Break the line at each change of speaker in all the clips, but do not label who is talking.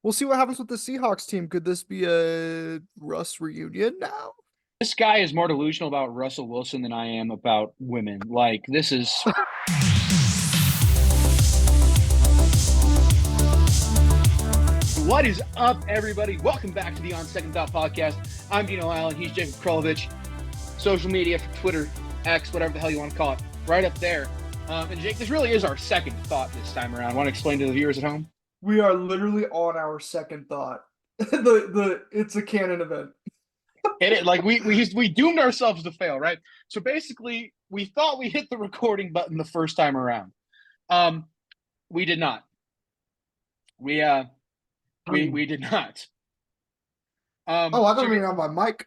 we'll see what happens with the Seahawks team. Could this be a Russ reunion now?
This guy is more delusional about Russell Wilson than I am about women. Like, this is. What is up, everybody? Welcome back to the On Second Thought podcast. I'm Deano Allen. He's Jacob Krelovich. Social media, Twitter, X, whatever the hell you want to call it, right up there. And Jake, this really is our second thought this time around. Want to explain to the viewers at home?
We are literally on our second thought. It's a canon event.
Like we doomed ourselves to fail, right? So basically, we thought we hit the recording button the first time around. We did not. We did not.
I thought you were on my mic.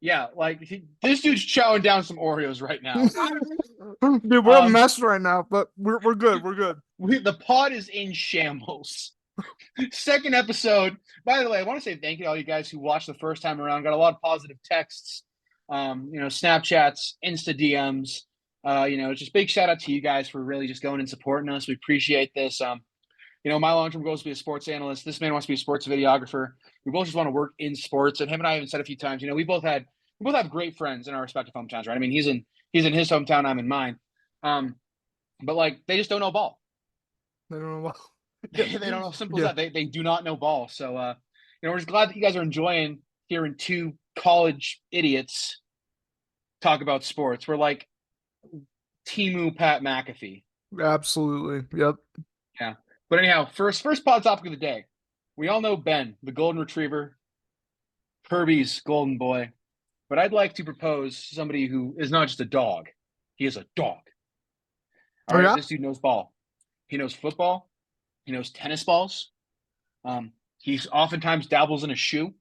Yeah, like this dude's chowing down some Oreos right now.
Dude, we're a mess right now, but we're good. We're good.
The pod is in shambles. Second episode. By the way, I want to say thank you to all you guys who watched the first time around. Got a lot of positive texts, Snapchats, Insta DMs. Just big shout out to you guys for really just going and supporting us. We appreciate this. My long-term goal is to be a sports analyst. This man wants to be a sports videographer. We both just want to work in sports. And him and I even said a few times, we both have great friends in our respective hometowns, right? I mean, he's in his hometown, I'm in mine. But like they just don't know ball.
They don't know ball.
They don't know. Simple as that. They do not know ball. So we're just glad that you guys are enjoying hearing two college idiots talk about sports. We're like Timu Pat McAfee.
Absolutely. Yep.
Yeah. But anyhow, first pod topic of the day. We all know Ben, the golden retriever, Kirby's golden boy. But I'd like to propose somebody who is not just a dog. He is a dog. All right, This dude knows ball. He knows football. He knows tennis balls. He's oftentimes dabbles in a shoe.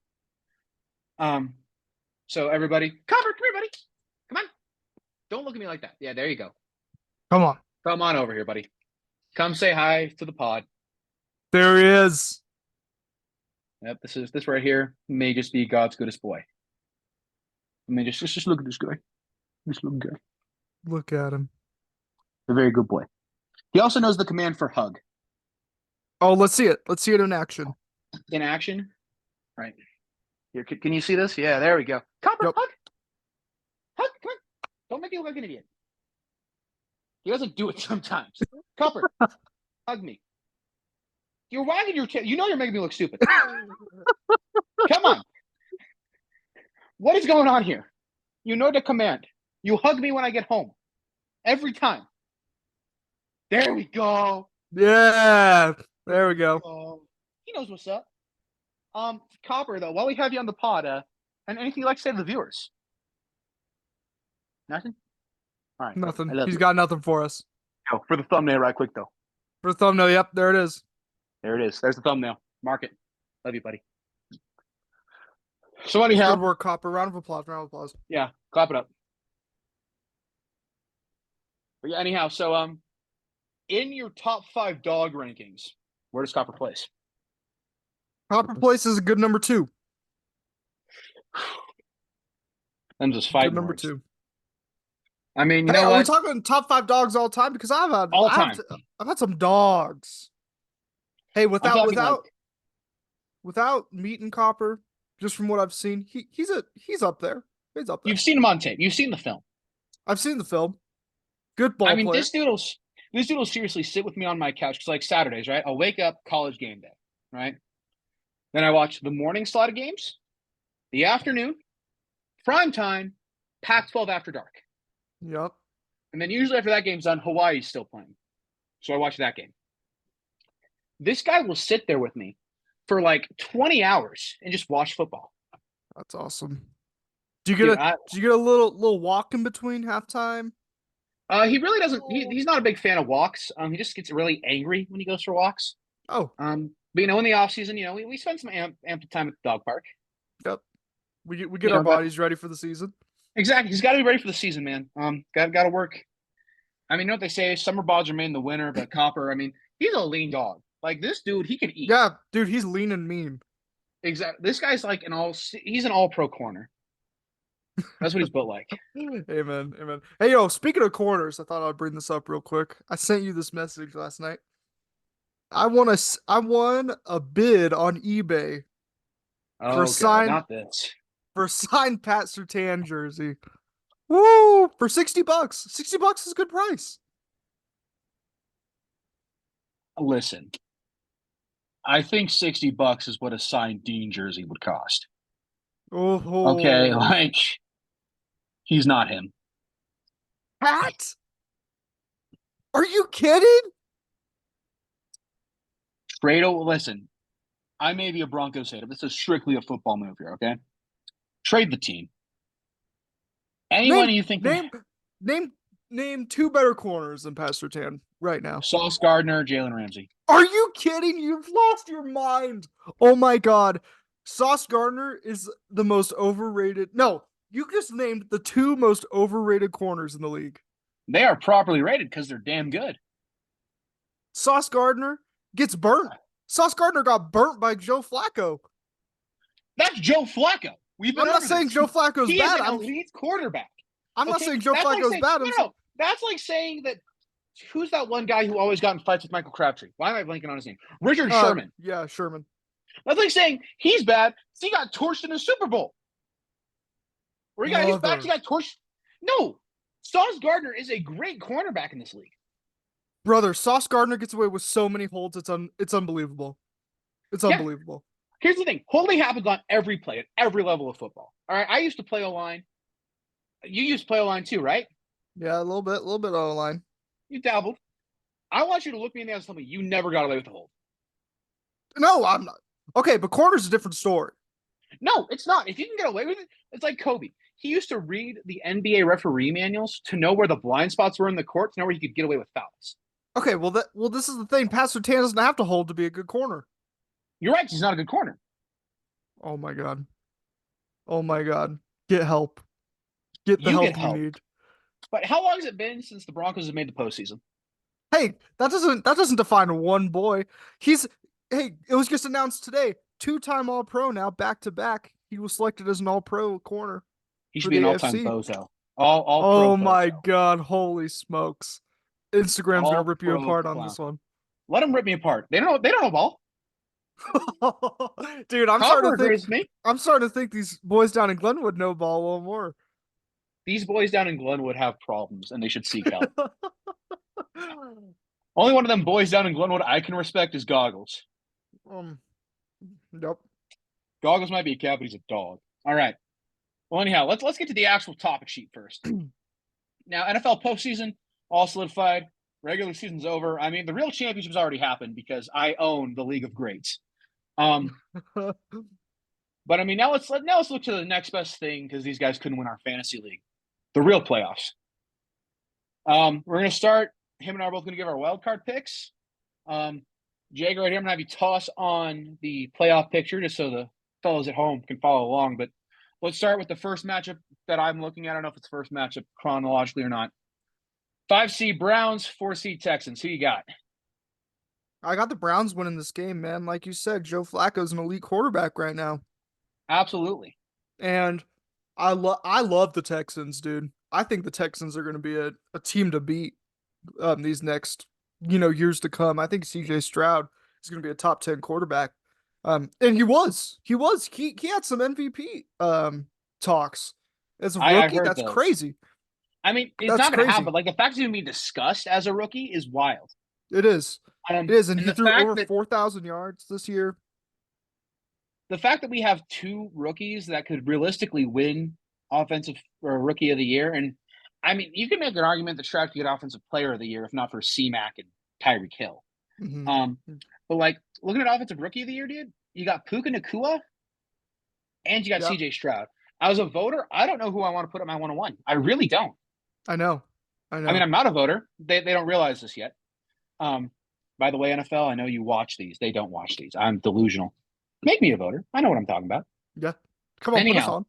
So everybody, Copper, come here, buddy. Come on. Don't look at me like that. Yeah, there you go.
Come on.
Come on over here, buddy. Come say hi to the pod.
There he is.
Yep, this right here may just be God's goodest boy. I mean, just look at this guy. This little guy.
Look at him.
A very good boy. He also knows the command for hug.
Oh, let's see it. Let's see it in action.
In action? Right. Here, can you see this? Yeah, there we go. Copper, hug. Hug, come on. Don't make me look like an idiot. He doesn't do it sometimes. Copper, hug me. You're wagging your tail. You're making me look stupid. Come on. What is going on here? You know the command. You hug me when I get home. Every time. There we go.
Yeah. There we go.
He knows what's up. Copper, though, while we have you on the pod, and anything you'd like to say to the viewers? Nothing? All right.
Nothing. He's got nothing for us.
Oh, for the thumbnail right quick, though.
For the thumbnail, yep, there it is.
There it is. There's the thumbnail. Mark it. Love you, buddy. So anyhow.
Good work, Copper. Round of applause.
Yeah, clap it up. But yeah, anyhow, so in your top 5 dog rankings, where does Copper place?
Copper place is a good number 2.
I'm just fighting.
Good number 2.
I mean, know what?
We're talking top 5 dogs all time because I've had some dogs. Hey, without meeting Copper, just from what I've seen, he's up there. He's up there.
You've seen him on tape. You've seen the film.
I've seen the film. Good ball player.
This dude will seriously sit with me on my couch because like Saturdays, right? I'll wake up, college game day, right? Then I watch the morning slot of games, the afternoon, prime time, Pac-12 after dark.
Yep.
And then usually after that game's done, Hawaii's still playing. So I watch that game. This guy will sit there with me for like 20 hours and just watch football.
That's awesome. Do you get a little walk in between halftime?
He really doesn't. He's not a big fan of walks. He just gets really angry when he goes for walks.
Oh.
But in the off season, we spend some ample time at the dog park.
Yep. We get our bodies ready for the season.
Exactly. He's got to be ready for the season, man. Got to work. I mean, you know what they say? Summer bods are made in the winter, but Copper, I mean, he's a lean dog. Like this dude, he can eat.
Yeah, dude, he's lean and mean.
Exactly. This guy's like he's an all-pro corner. That's what he's built like.
Amen. Hey, yo, speaking of corners, I thought I'd bring this up real quick. I sent you this message last night. I won a bid on eBay for a
Oh God,
signed
not this.
for a signed Pat Surtain jersey. Woo! For $60. $60 is a good price.
Listen, I think $60 is what a signed Dean jersey would cost. Okay,
Oh,
like he's not him.
Pat? Are you kidding?
Listen, I may be a Broncos hater. This is strictly a football move here, okay? Trade the team. Anyone
Name
you think
name name name two better corners than Pat Surtain right now.
Sauce Gardner, Jalen Ramsey.
Are you kidding? You've lost your mind. Oh my God. Sauce Gardner is the most overrated. No, you just named the two most overrated corners in the league.
They are properly rated because they're damn good.
Sauce Gardner gets burnt. Sauce Gardner got burnt by Joe Flacco.
That's Joe Flacco.
I'm not saying Joe Flacco's
he
bad.
Is an elite quarterback.
I'm not saying Joe Flacco's bad.
No, that's like saying that. Who's that one guy who always got in fights with Michael Crabtree? Why am I blanking on his name? Richard Sherman.
Yeah, Sherman.
That's like saying he's bad. He got torched in the Super Bowl. Or he got his back. He got torched. No, Sauce Gardner is a great cornerback in this league.
Brother, Sauce Gardner gets away with so many holds. It's unbelievable. It's unbelievable.
Here's the thing. Holding happens on every play at every level of football. All right. I used to play O-line. You used to play O-line too, right?
Yeah, a little bit O-line.
You dabbled. I want you to look me in the eyes and tell me you never got away with the hold.
No, I'm not. Okay, but corner's a different story.
No, it's not. If you can get away with it, it's like Kobe. He used to read the NBA referee manuals to know where the blind spots were in the court, to know where he could get away with fouls.
Okay, well this is the thing. Pat Surtain doesn't have to hold to be a good corner.
You're right. He's not a good corner.
Oh my God. Oh my God. Get help. Get the help you need.
But how long has it been since the Broncos have made the postseason?
Hey, that doesn't define one boy. It was just announced today. 2-time All-Pro now, back to back. He was selected as an All-Pro corner.
He should be an all-time bozo.
Oh my God. Holy smokes. Instagram's gonna rip you apart on this one.
Let them rip me apart. They don't know ball.
Dude, I'm starting to think these boys down in Glenwood know ball a little more.
These boys down in Glenwood have problems and they should seek help. Only one of them boys down in Glenwood I can respect is Goggles.
Nope.
Goggles might be a cat, but he's a dog. All right. Well, anyhow, let's get to the actual topic sheet first. Now, NFL postseason, all solidified. Regular season's over. I mean, the real championship's already happened because I own the League of Greats. But I mean, now let's look to the next best thing because these guys couldn't win our fantasy league, the real playoffs. We're gonna start. Him and I are both gonna give our wild card picks. Jake, right here, I'm gonna have you toss on the playoff picture just so the fellows at home can follow along. But let's start with the first matchup that I'm looking at. I don't know if it's the first matchup chronologically or not. 5 seed Browns, 4 seed Texans. Who you got?
I got the Browns winning this game, man. Like you said, Joe Flacco's an elite quarterback right now.
Absolutely.
And I love the Texans, dude. I think the Texans are going to be a team to beat these next years to come. I think CJ Stroud is going to be a top 10 quarterback. And he had some MVP talks as a rookie. That's those. Crazy.
I mean, it's not going to happen. Like the fact that he's being discussed as a rookie is wild.
It is. It is, and he threw over 4,000 yards this year.
The fact that we have 2 rookies that could realistically win offensive or rookie of the year, and I mean, you can make an argument that Stroud could get offensive player of the year if not for C-Mac and Tyreek Hill. Mm-hmm. But like looking at offensive rookie of the year, dude, you got Puka Nacua and you got CJ Stroud. As a voter, I don't know who I want to put at my 101. I really don't.
I know.
I mean, I'm not a voter. They don't realize this yet. By the way, NFL, I know you watch these. They don't watch these. I'm delusional. Make me a voter. I know what I'm talking about.
Yeah. Come on, put us on.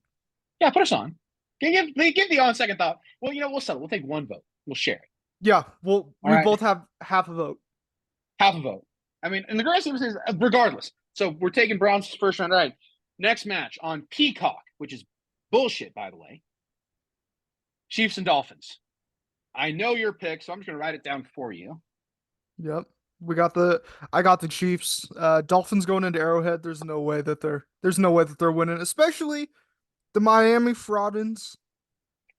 Yeah, put us on. Give the on second thought. Well, we'll settle. We'll take one vote. We'll share it.
Yeah. Well, we both have half a vote.
Half a vote. I mean, in the grand scheme of things, regardless. So we're taking Browns first round. All right. Next match on Peacock, which is bullshit, by the way. Chiefs and Dolphins. I know your pick, so I'm just going to write it down for you.
Yep. I got the Chiefs. Dolphins going into Arrowhead. There's no way that they're winning, especially the Miami Fraudins.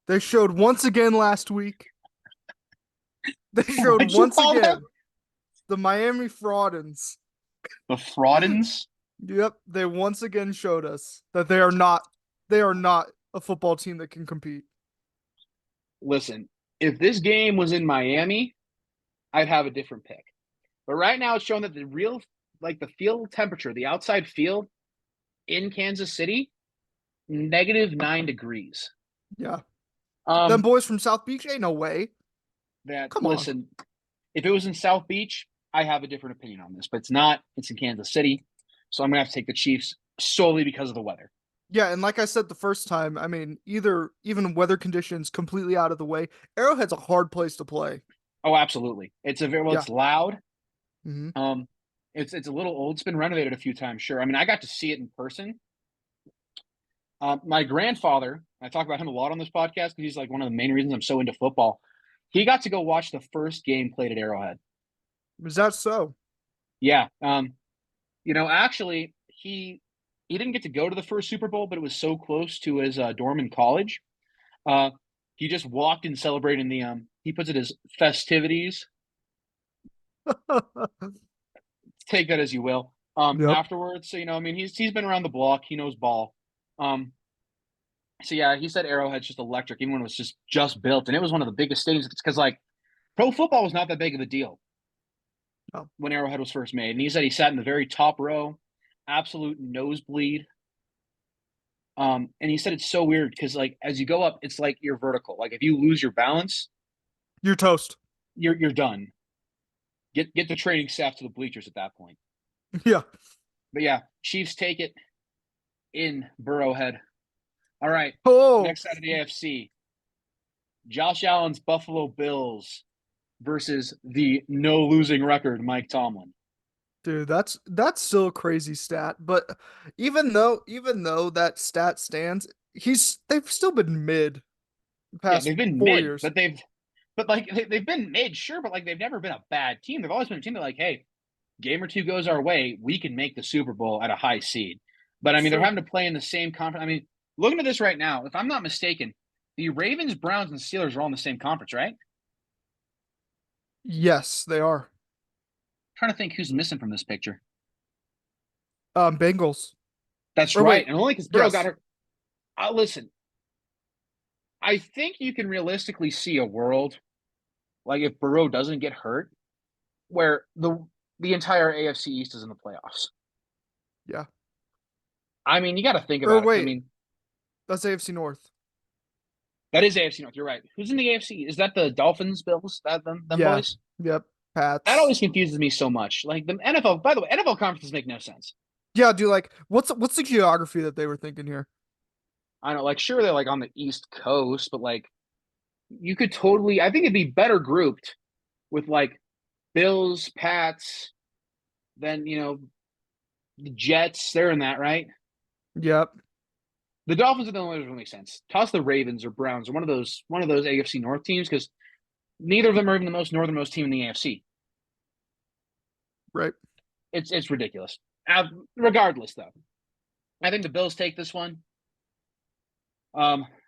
They showed once again last week. They showed
What'd you
once
call them?
again the Miami Fraudins.
The Fraudins?
Yep, they once again showed us that they are not a football team that can compete.
Listen, if this game was in Miami, I'd have a different pick. But right now, it's showing that the field temperature, the outside field in Kansas City, -9 degrees.
Yeah. Them
Um,
boys from South Beach, ain't no way.
that
Come on.
listen, if it was in South Beach, I have a different opinion on this, but it's not. It's in Kansas City, so I'm gonna have to take the Chiefs solely because of the weather.
Yeah, and like I said the first time, I mean, even weather conditions completely out of the way, Arrowhead's a hard place to play.
Oh, absolutely. It's a very well.
Yeah.
It's loud.
Hmm.
Um, it's a little old. It's been renovated a few times. Sure. I mean, I got to see it in person. My grandfather, I talk about him a lot on this podcast because he's like one of the main reasons I'm so into football. He got to go watch the first game played at Arrowhead.
Is that so?
Yeah. Actually, he didn't get to go to the first Super Bowl, but it was so close to his dorm in college. Uh, he just walked and celebrated in the he puts it as festivities. Take that as you will.
Yep.
Afterwards, so I mean, he's been around the block. He knows ball. Um, so yeah, he said Arrowhead's just electric, even when it was just built, and it was one of the biggest stadiums. It's because like pro football was not that big of a deal
Oh,
when Arrowhead was first made, and he said he sat in the very top row, absolute nosebleed. And he said it's so weird because like as you go up, it's like you're vertical. Like if you lose your balance,
you're toast.
you're done. Get the training staff to the bleachers at that point.
Yeah.
But yeah, Chiefs take it in Burrowhead. All right,
Oh,
next side of the AFC, Josh Allen's Buffalo Bills versus the no losing record Mike Tomlin.
dude, that's still a crazy stat. But even though that stat stands, they've still been mid the
Yeah,
past
they've been
four
mid,
years.
but they've been mid, sure, but like they've never been a bad team. They've always been a team that like, hey, game or two goes our way, we can make the Super Bowl at a high seed. But I
It's
mean, they're
true.
having to play in the same conference. I mean, looking at this right now, if I'm not mistaken, the Ravens, Browns, and Steelers are all in the same conference, right? I'm
Yes, they are.
trying to think who's missing from this picture.
Bengals.
That's
Or
right,
wait,
and only because Burrow got
yes.
hurt. Listen, I think you can realistically see a world like if Burrow doesn't get hurt, where the entire AFC East is in the playoffs.
Yeah.
I mean, you got to think
Or
about it. I
wait,
mean,
that's AFC North.
that is AFC North. You're right. Who's in the AFC? Is that the Dolphins, Bills, them
Yeah.
boys?
Yep.
That
Pats.
always confuses me so much. Like the NFL. By the way, NFL conferences make no sense.
Yeah, dude, like what's the geography that they were thinking here?
I know, like, sure they're like on the East Coast, but like you could totally. I think it'd be better grouped with like Bills, Pats, then the Jets. They're in that, right?
Yep.
The Dolphins are the only ones that make sense. Toss the Ravens or Browns or one of those AFC North teams because neither of them are even the most northernmost team in the AFC.
Right.
It's ridiculous. Regardless, though, I think the Bills take this one.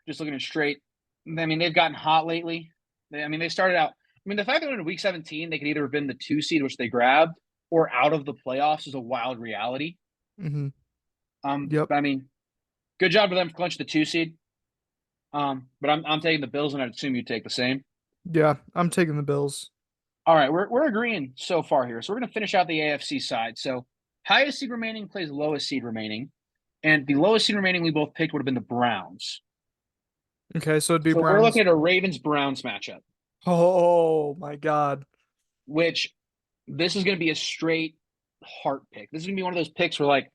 Just looking at straight, I mean they've gotten hot lately. They started out. I mean the fact that they're in week 17, they could either have been the 2 seed, which they grabbed, or out of the playoffs is a wild reality.
Mm-hmm. Yep.
But I mean, good job for them for clinching the 2 seed. But I'm taking the Bills, and I'd assume you take the same.
Yeah, I'm taking the Bills.
All right, we're agreeing so far here. So we're gonna finish out the AFC side. So highest seed remaining plays lowest seed remaining, and the lowest seed remaining we both picked would have been the Browns.
Okay, so it'd be
So we're looking
Browns.
at a Ravens Browns matchup,
Oh my God.
which this is going to be a straight heart pick. This is going to be one of those picks where like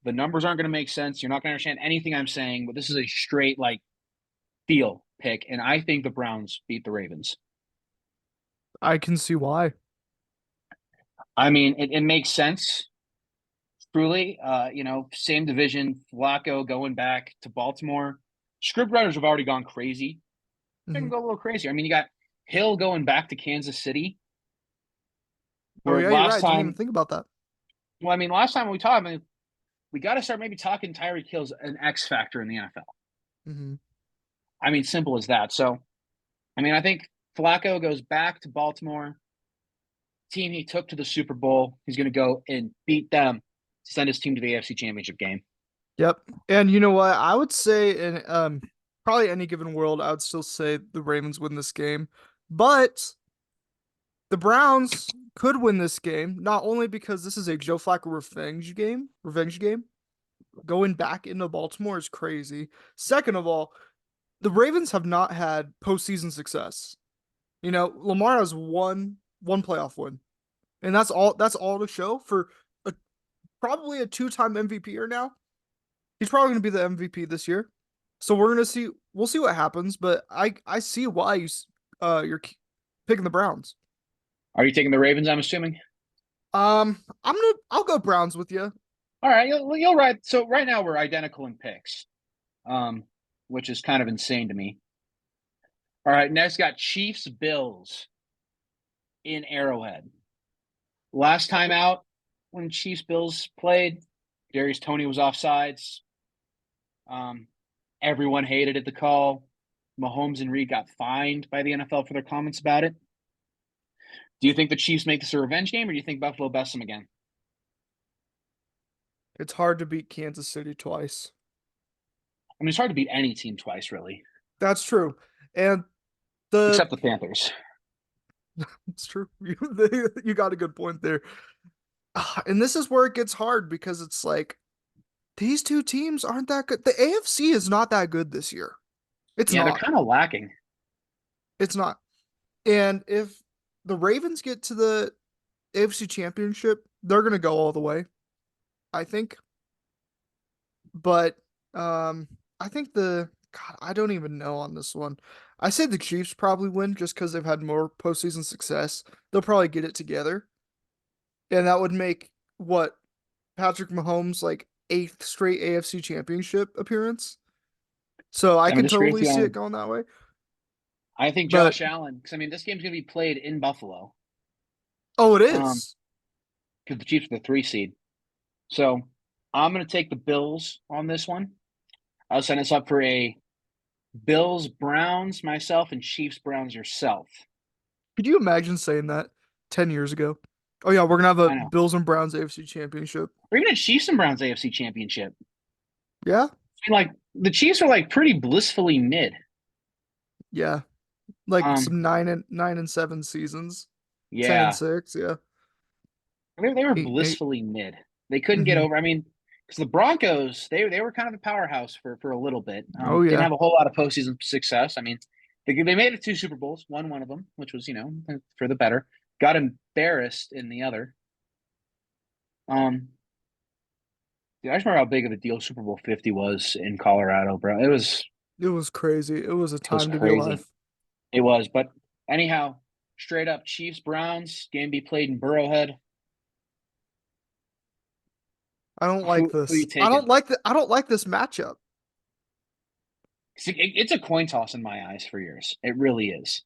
the numbers aren't going to make sense. You're not going to understand anything I'm saying, but this is a straight like feel pick, and I think the Browns beat the Ravens.
I can see why.
I mean, it makes sense. Truly, same division. Flacco going back to Baltimore. Scriptwriters have already gone crazy. They're
Hmm.
gonna go a little crazier. I mean, you got Hill going back to Kansas City.
Oh
Where
yeah, you're right.
last
I didn't even
time,
think about that.
well, I mean, last time we talked, I mean, we got to start maybe talking Tyreek Hill's an X factor in the NFL.
Hmm.
I mean, simple as that. So, I mean, I think Flacco goes back to Baltimore, team he took to the Super Bowl. He's going to go and beat them to send his team to the AFC Championship game.
Yep. And you know what? I would say in probably any given world, I would still say the Ravens win this game. But the Browns could win this game, not only because this is a Joe Flacco revenge game. Going back into Baltimore is crazy. Second of all, the Ravens have not had postseason success. You know, Lamar has one playoff win, and that's all to show for a, probably a two-time MVP now. He's probably going to be the MVP this year. So we'll see what happens, but I see why you're picking the Browns.
Are you taking the Ravens? I'm assuming.
I'll go Browns with you.
All right, you'll right. So right now we're identical in picks, um, which is kind of insane to me. All right, next got Chiefs Bills in Arrowhead. Last time out when Chiefs Bills played, Darius Toney was offsides. Um, everyone hated it. The call. Mahomes and Reed got fined by the NFL for their comments about it. Do you think the Chiefs make this a revenge game, or do you think Buffalo bests them again?
It's hard to beat Kansas City twice.
I mean, it's hard to beat any team twice, really,
That's true. And the
except the Panthers.
it's true. You got a good point there. And this is where it gets hard because it's like these two teams aren't that good. The AFC is not that good this year. It's
Yeah, they're
not.
kind of lacking.
It's not. And if the Ravens get to the AFC Championship, they're gonna go all the way, I think. But I think the God, I don't even know on this one. I say the Chiefs probably win just because they've had more postseason success. They'll probably get it together, and that would make what Patrick Mahomes like eighth straight AFC Championship appearance. So I
I don't
could
disagree with
totally
you
see it
on.
going that way.
I think
But
Josh Allen, because I mean, this game's going to be played in Buffalo.
oh, it
Um,
is.
because the Chiefs are the 3 seed. So I'm going to take the Bills on this one. I'll sign us up for a Bills Browns myself and Chiefs Browns yourself.
Could you imagine saying that 10 years ago? Oh yeah, we're gonna have a
I know.
Bills and Browns AFC Championship.
Or even a Chiefs and Browns AFC Championship.
Yeah,
I mean, like the Chiefs are like pretty blissfully mid.
yeah, like
Um,
some nine and 7 seasons, 10 and
yeah,
6. Yeah,
they were
8 and 8.
blissfully mid. They couldn't get
Mm-hmm.
over. I mean, because the Broncos, they were kind of a powerhouse for a little bit.
Oh
Didn't
yeah,
have a whole lot of postseason success. I mean, they made it 2 Super Bowls, won one of them, which was for the better. Got embarrassed in the other. Um, Dude, I just remember how big of a deal Super Bowl 50 was in Colorado, bro.
it was crazy. It was a
It was
time to be
crazy.
alive.
It was, but anyhow, straight up Chiefs Browns game be played in Burrowhead.
I don't like
Who you
this. I don't
taking?
like the. I don't like this matchup.
It's a coin toss in my eyes for yours. It really is.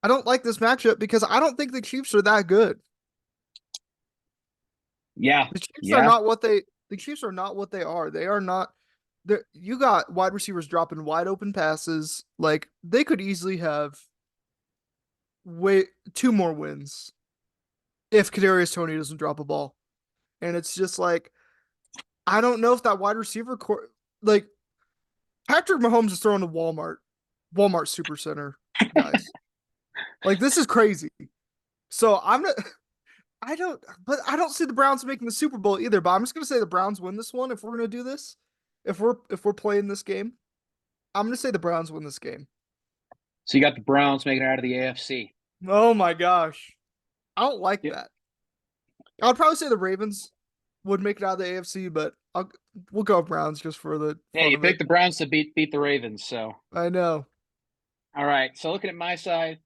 I don't like this matchup because I don't think the Chiefs are that good.
Yeah,
The Chiefs are
yeah.
not what they. The Chiefs are not what they are. They are not. You got wide receivers dropping wide open passes. Like they could easily have way two more wins if Kadarius Toney doesn't drop a ball. And it's just like I don't know if that wide receiver core like Patrick Mahomes is throwing to Walmart Super Center guys. Like this is crazy. So I'm not I don't see the Browns making the Super Bowl either, but I'm just gonna say the Browns win this one if we're gonna do this. If we're playing this game, I'm gonna say the Browns win this game.
So you got the Browns making it out of the AFC.
Oh my gosh. I don't like
Yeah.
that. I would probably say the Ravens would make it out of the AFC, but we'll go Browns just for the
Hey,
fun
you
of it.
picked the Browns to beat the Ravens. So
I know.
all right. So looking at my side,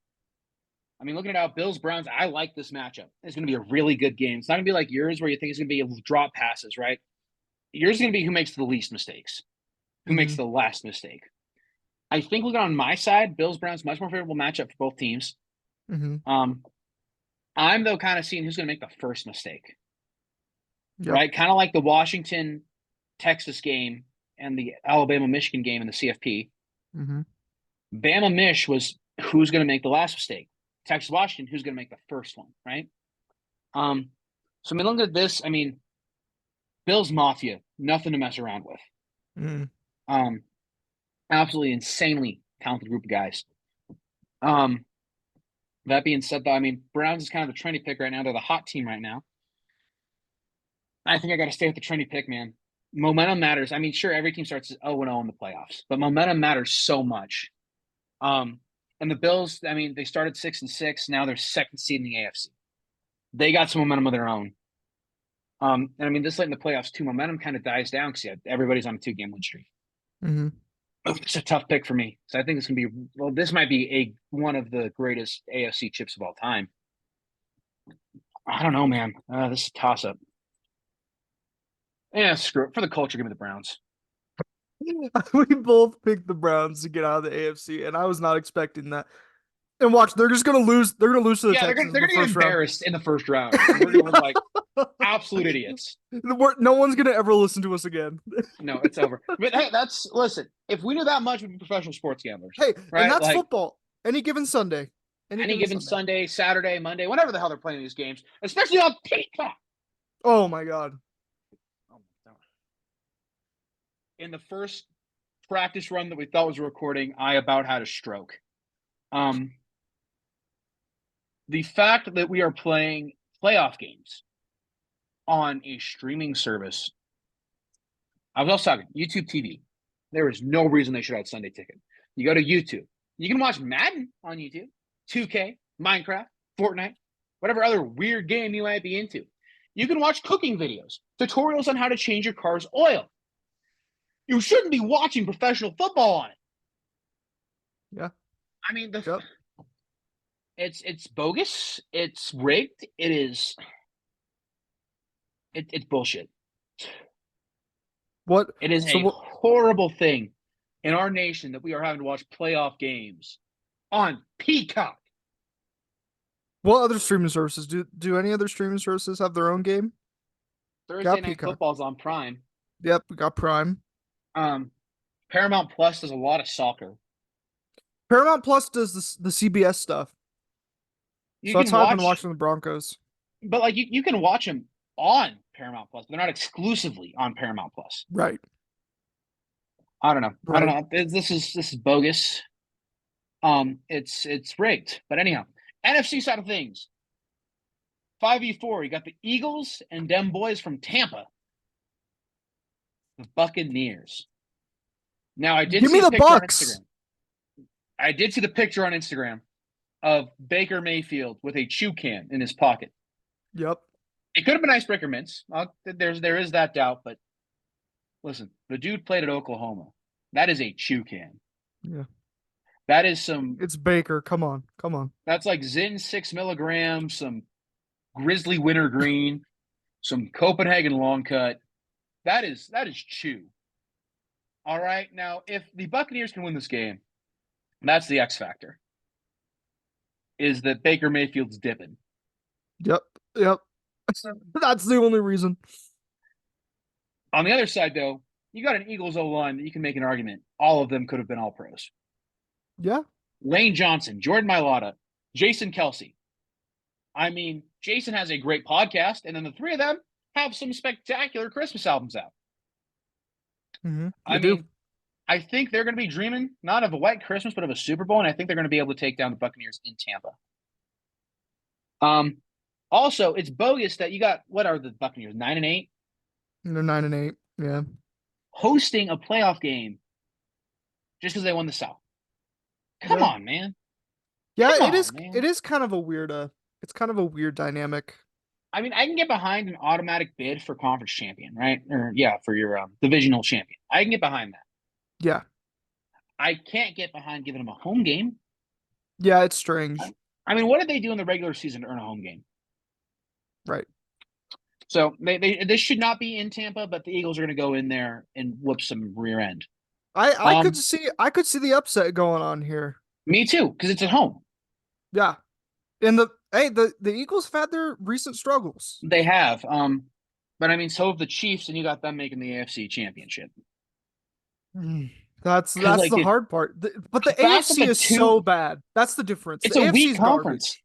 I mean, looking at how Bills Browns, I like this matchup. It's going to be a really good game. It's not going to be like yours where you think it's going to be drop passes, right? Yours is going to be who makes the least mistakes, who makes
Hmm.
the last mistake. I think looking on my side, Bills Browns much more favorable matchup for both teams.
Hmm.
Um, I'm though kind of seeing who's going to make the first mistake,
Yep.
right? Kind of like the Washington Texas game and the Alabama Michigan game in the CFP.
Mm-hmm.
Bama Mich was who's going to make the last mistake. Texas Washington, who's going to make the first one, right? So I mean, look at this. I mean, Bills Mafia, nothing to mess around with.
Mm-hmm.
Absolutely insanely talented group of guys. That being said, though, I mean, Browns is kind of the trendy pick right now. They're the hot team right now. I think I got to stay with the trendy pick, man. Momentum matters. I mean, sure, every team starts 0-0 in the playoffs, but momentum matters so much. And the Bills, I mean, they started 6-6. Now they're second seed in the AFC. They got some momentum of their own. And I mean, this late in the playoffs, too, momentum kind of dies down because everybody's on a 2-game win streak.
Mm-hmm.
It's a tough pick for me. So I think it's going to be, well, this might be one of the greatest AFC chips of all time. I don't know, man. This is a toss-up. Yeah, screw it. For the culture, give me the Browns.
We both picked the Browns to get out of the AFC, and I was not expecting that. And watch, they're just gonna lose. They're gonna lose to the
Yeah,
Texans
they're
in
gonna
the
get
first round.
embarrassed in the first round, and we're gonna look like absolute idiots.
No one's gonna ever listen to us again.
No, it's over. But hey, listen. If we knew that much, we'd be professional sports gamblers,
Hey, and
right?
that's
Like
football. Any given Sunday.
any given Sunday, Saturday, Monday, whenever the hell they're playing these games, especially on Peacock.
Oh my God.
In the first practice run that we thought was recording, I about had a stroke. The fact that we are playing playoff games on a streaming service. I was also talking YouTube TV. There is no reason they should have Sunday Ticket. You go to YouTube. You can watch Madden on YouTube, 2K, Minecraft, Fortnite, whatever other weird game you might be into. You can watch cooking videos, tutorials on how to change your car's oil. You shouldn't be watching professional football on it.
Yeah.
I mean, it's bogus. It's rigged. It's bullshit.
What?
It is a horrible thing in our nation that we are having to watch playoff games on Peacock.
What other streaming services do any other streaming services have their own game?
Thursday Night Football's on Prime.
Yep, we got Prime.
Paramount Plus does a lot of soccer.
Paramount Plus does the CBS stuff. So that's how I've been watching the Broncos.
But like you can watch them on Paramount Plus, but they're not exclusively on Paramount Plus.
Right.
I don't know.
Right.
I don't know. This is bogus. It's rigged. But anyhow, NFC side of things. 5v4. You got the Eagles and them boys from Tampa. The Buccaneers. Now I did
Give
see
me the
picture
Bucks.
on Instagram. I did see the picture on Instagram of Baker Mayfield with a chew can in his pocket.
Yep.
It could have been icebreaker mints. There is that doubt, but listen, the dude played at Oklahoma. That is a chew can.
Yeah.
That is some.
It's Baker. Come on.
That's like Zyn 6 milligrams, some Grizzly Wintergreen, some Copenhagen Long Cut. That is chew. All right. Now, if the Buccaneers can win this game, that's the X factor. Is that Baker Mayfield's dipping?
Yep. That's the only reason.
On the other side, though, you got an Eagles O-line that you can make an argument. All of them could have been all pros.
Yeah.
Lane Johnson, Jordan Mailata, Jason Kelsey. I mean, Jason has a great podcast, and then the three of them have some spectacular Christmas albums out.
Mm-hmm.
I mean, I think they're going to be dreaming not of a white Christmas, but of a Super Bowl, and I think they're going to be able to take down the Buccaneers in Tampa. Also, it's bogus that you got, what are the Buccaneers, 9-8?
They're 9-8. Yeah.
Hosting a playoff game just because they won the South. Come on, man.
Yeah, it is kind of a weird it's kind of a weird dynamic.
I mean, I can get behind an automatic bid for conference champion, right? Or for your divisional champion. I can get behind that.
Yeah.
I can't get behind giving them a home game.
Yeah, it's strange.
I mean, what did they do in the regular season to earn a home game?
Right.
So they should not be in Tampa, but the Eagles are going to go in there and whoop some rear end.
I could see the upset going on here.
Me too, because it's at home.
Yeah. And Hey, the Eagles have had their recent struggles.
They have. But I mean, so have the Chiefs, and you got them making the AFC Championship.
Mm.
Because
That's
like
the
the
hard part. But the
fact that
AFC
the
is so
two,
bad. That's the difference.
it's
The
a
AFC
weak
is
conference.
garbage.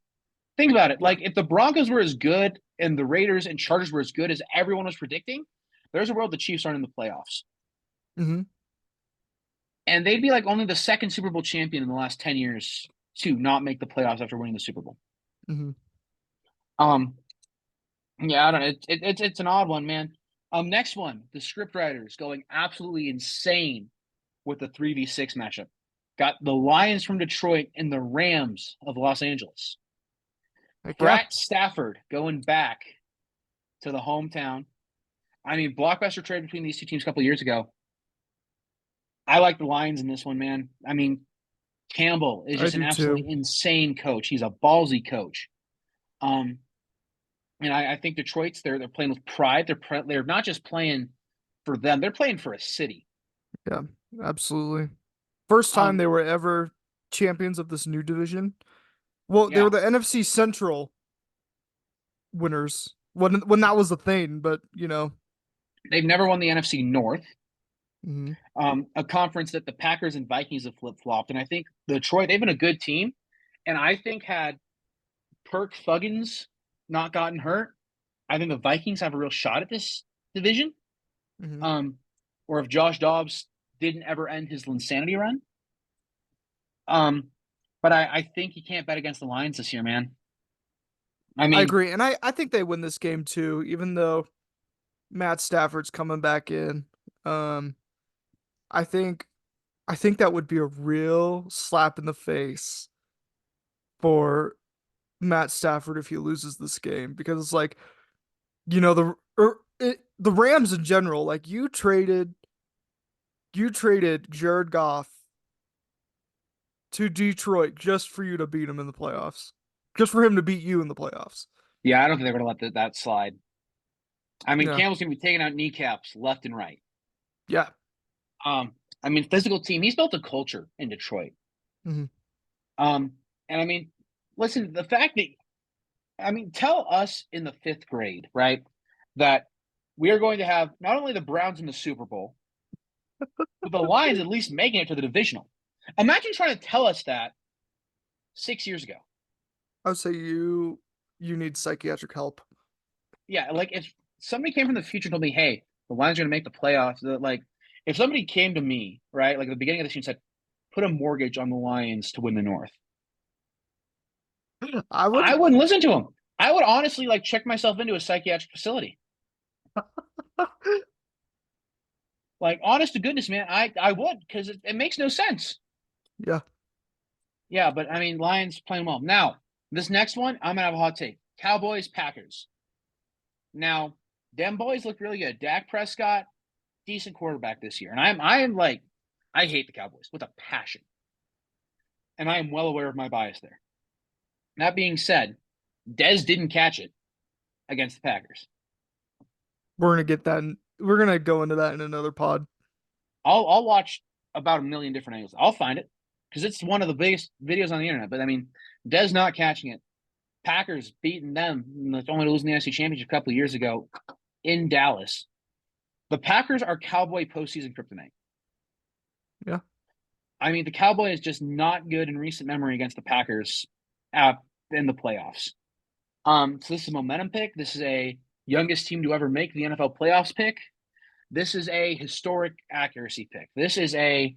Think about it.
Yeah.
Like if the Broncos were as good and the Raiders and Chargers were as good as everyone was predicting, there's a world the Chiefs aren't in the playoffs,
Hmm.
and they'd be like only the second Super Bowl champion in the last 10 years to not make the playoffs after winning the Super Bowl.
Hmm.
Um, yeah, I don't know. It's an odd one, man. Next one, the script writers going absolutely insane with the 3v6 matchup. Got the Lions from Detroit and the Rams of Los Angeles.
Heck yeah.
Pratt Stafford going back to the hometown. I mean, blockbuster trade between these two teams a couple years ago. I like the Lions in this one, man. I mean, Campbell is
I
just an
do too.
absolutely insane coach. He's a ballsy coach. Um, and I think Detroit's they're playing with pride. They're not just playing for them; they're playing for a city.
Yeah, absolutely. First time
Um,
they were ever champions of this new division. Well, they were
yeah,
the NFC Central winners when that was a thing, but
they've never won the NFC North,
mhm.
a conference that the Packers and Vikings have flip flopped. And I think Detroit they've been a good team, and I think had Kirk Fuggins not gotten hurt, I think the Vikings have a real shot at this division.
Mhm.
Um, or if Josh Dobbs didn't ever end his insanity run. Um, but I think you can't bet against the Lions this year, man. I
I
mean,
agree, and I think they win this game too, even though Matt Stafford's coming back in. Um, I think I think that would be a real slap in the face for Matt Stafford if he loses this game because it's like the Rams in general, like you traded Jared Goff to Detroit just for you to beat him in the playoffs, just for him to beat you in the playoffs.
yeah, I don't think they're going to let that slide. I mean,
Yeah,
Campbell's going to be taking out kneecaps left and right.
yeah.
Um, I mean, physical team. He's built a culture in Detroit.
Hmm.
And I mean, listen, the fact that I mean, tell us in the fifth grade, right, that we are going to have not only the Browns in the Super Bowl, but the Lions at least making it to the divisional. Imagine trying to tell us that 6 years ago.
I would say you need psychiatric help.
Yeah, like if somebody came from the future and told me, "Hey, the Lions are going to make the playoffs," like if somebody came to me, right, like at the beginning of the season, said, "Put a mortgage on the Lions to win the North,"
I
I
would.
wouldn't listen to him. I would honestly like check myself into a psychiatric facility. Like, honest to goodness, man, I would because it makes no sense.
Yeah.
Yeah, but I mean, Lions playing well. Now, this next one, I'm gonna have a hot take. Cowboys, Packers. Now, them boys look really good. Dak Prescott, decent quarterback this year. And I am like, I hate the Cowboys with a passion. And I am well aware of my bias there. That being said, Dez didn't catch it against the Packers.
We're gonna go into that in another pod.
I'll watch about a million different angles. I'll find it because it's one of the biggest videos on the internet. But I mean, Dez not catching it. Packers beating them, only losing the NFC Championship a couple of years ago in Dallas. The Packers are Cowboy postseason kryptonite.
Yeah.
I mean, the Cowboy is just not good in recent memory against the Packers uh, in the playoffs. So this is a momentum pick. This is a youngest team to ever make the NFL playoffs pick. This is a historic accuracy pick. This is a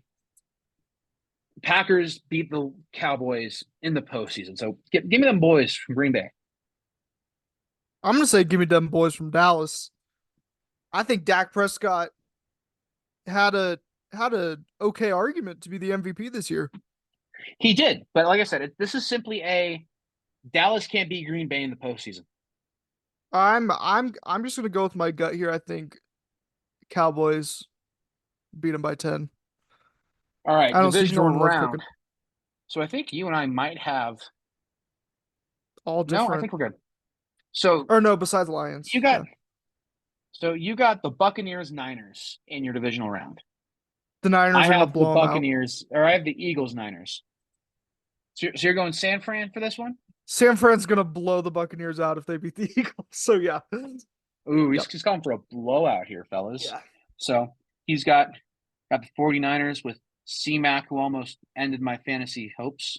Packers beat the Cowboys in the postseason. So give me them boys from Green Bay.
I'm gonna say give me them boys from Dallas. I think Dak Prescott had a had a okay argument to be the MVP this year.
He did, but like I said, this is simply a Dallas can't beat Green Bay in the postseason.
I'm just gonna go with my gut here. I think Cowboys beat them by 10.
All right,
I don't see
divisional
Jordan Love
round.
cooking.
So I think you and I might have.
All
No, I
different.
think we're good. So
Or no, besides Lions.
you got
Yeah.
the Buccaneers Niners in your divisional round.
The
I
Niners are gonna
have the
blow them out.
Buccaneers, or I have the Eagles Niners. So you're going San Fran for this one?
San Fran's gonna blow the Buccaneers out if they beat the Eagles. So yeah.
Ooh,
Yep.
he's going for a blowout here, fellas.
Yeah.
So he's got the 49ers with C-Mac, who almost ended my fantasy hopes.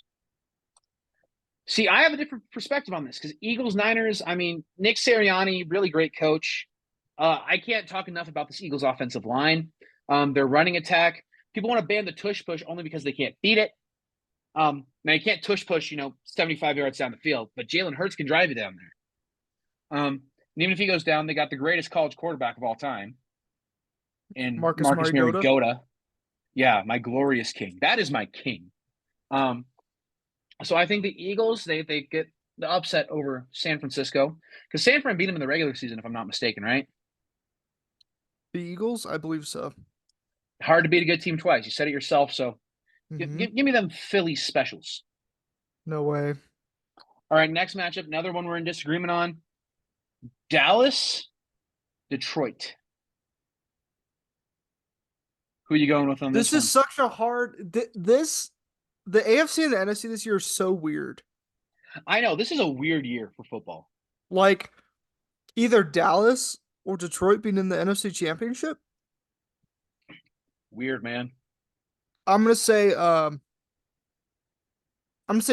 See, I have a different perspective on this because Eagles, Niners, I mean, Nick Sirianni, really great coach. I can't talk enough about this Eagles offensive line. Their running attack. People want to ban the tush push only because they can't beat it. Now you can't tush push, 75 yards down the field, but Jalen Hurts can drive you down there. And even if he goes down, they got the greatest college quarterback of all time in
Marcus
Marcus
Mariota.
Mariota. Yeah, my glorious king. That is my king. Um, so I think the Eagles they get the upset over San Francisco because San Fran beat them in the regular season, if I'm not mistaken, right?
The Eagles, I believe so.
Hard to beat a good team twice. You said it yourself. So
Hmm.
give me them Philly specials.
No way.
All right, next matchup, another one we're in disagreement on: Dallas, Detroit. Who are you going with on
This
this
is
one?
such a hard. The AFC and the NFC this year is so weird.
I know this is a weird year for football.
Like either Dallas or Detroit being in the NFC Championship.
Weird, man.
I'm gonna say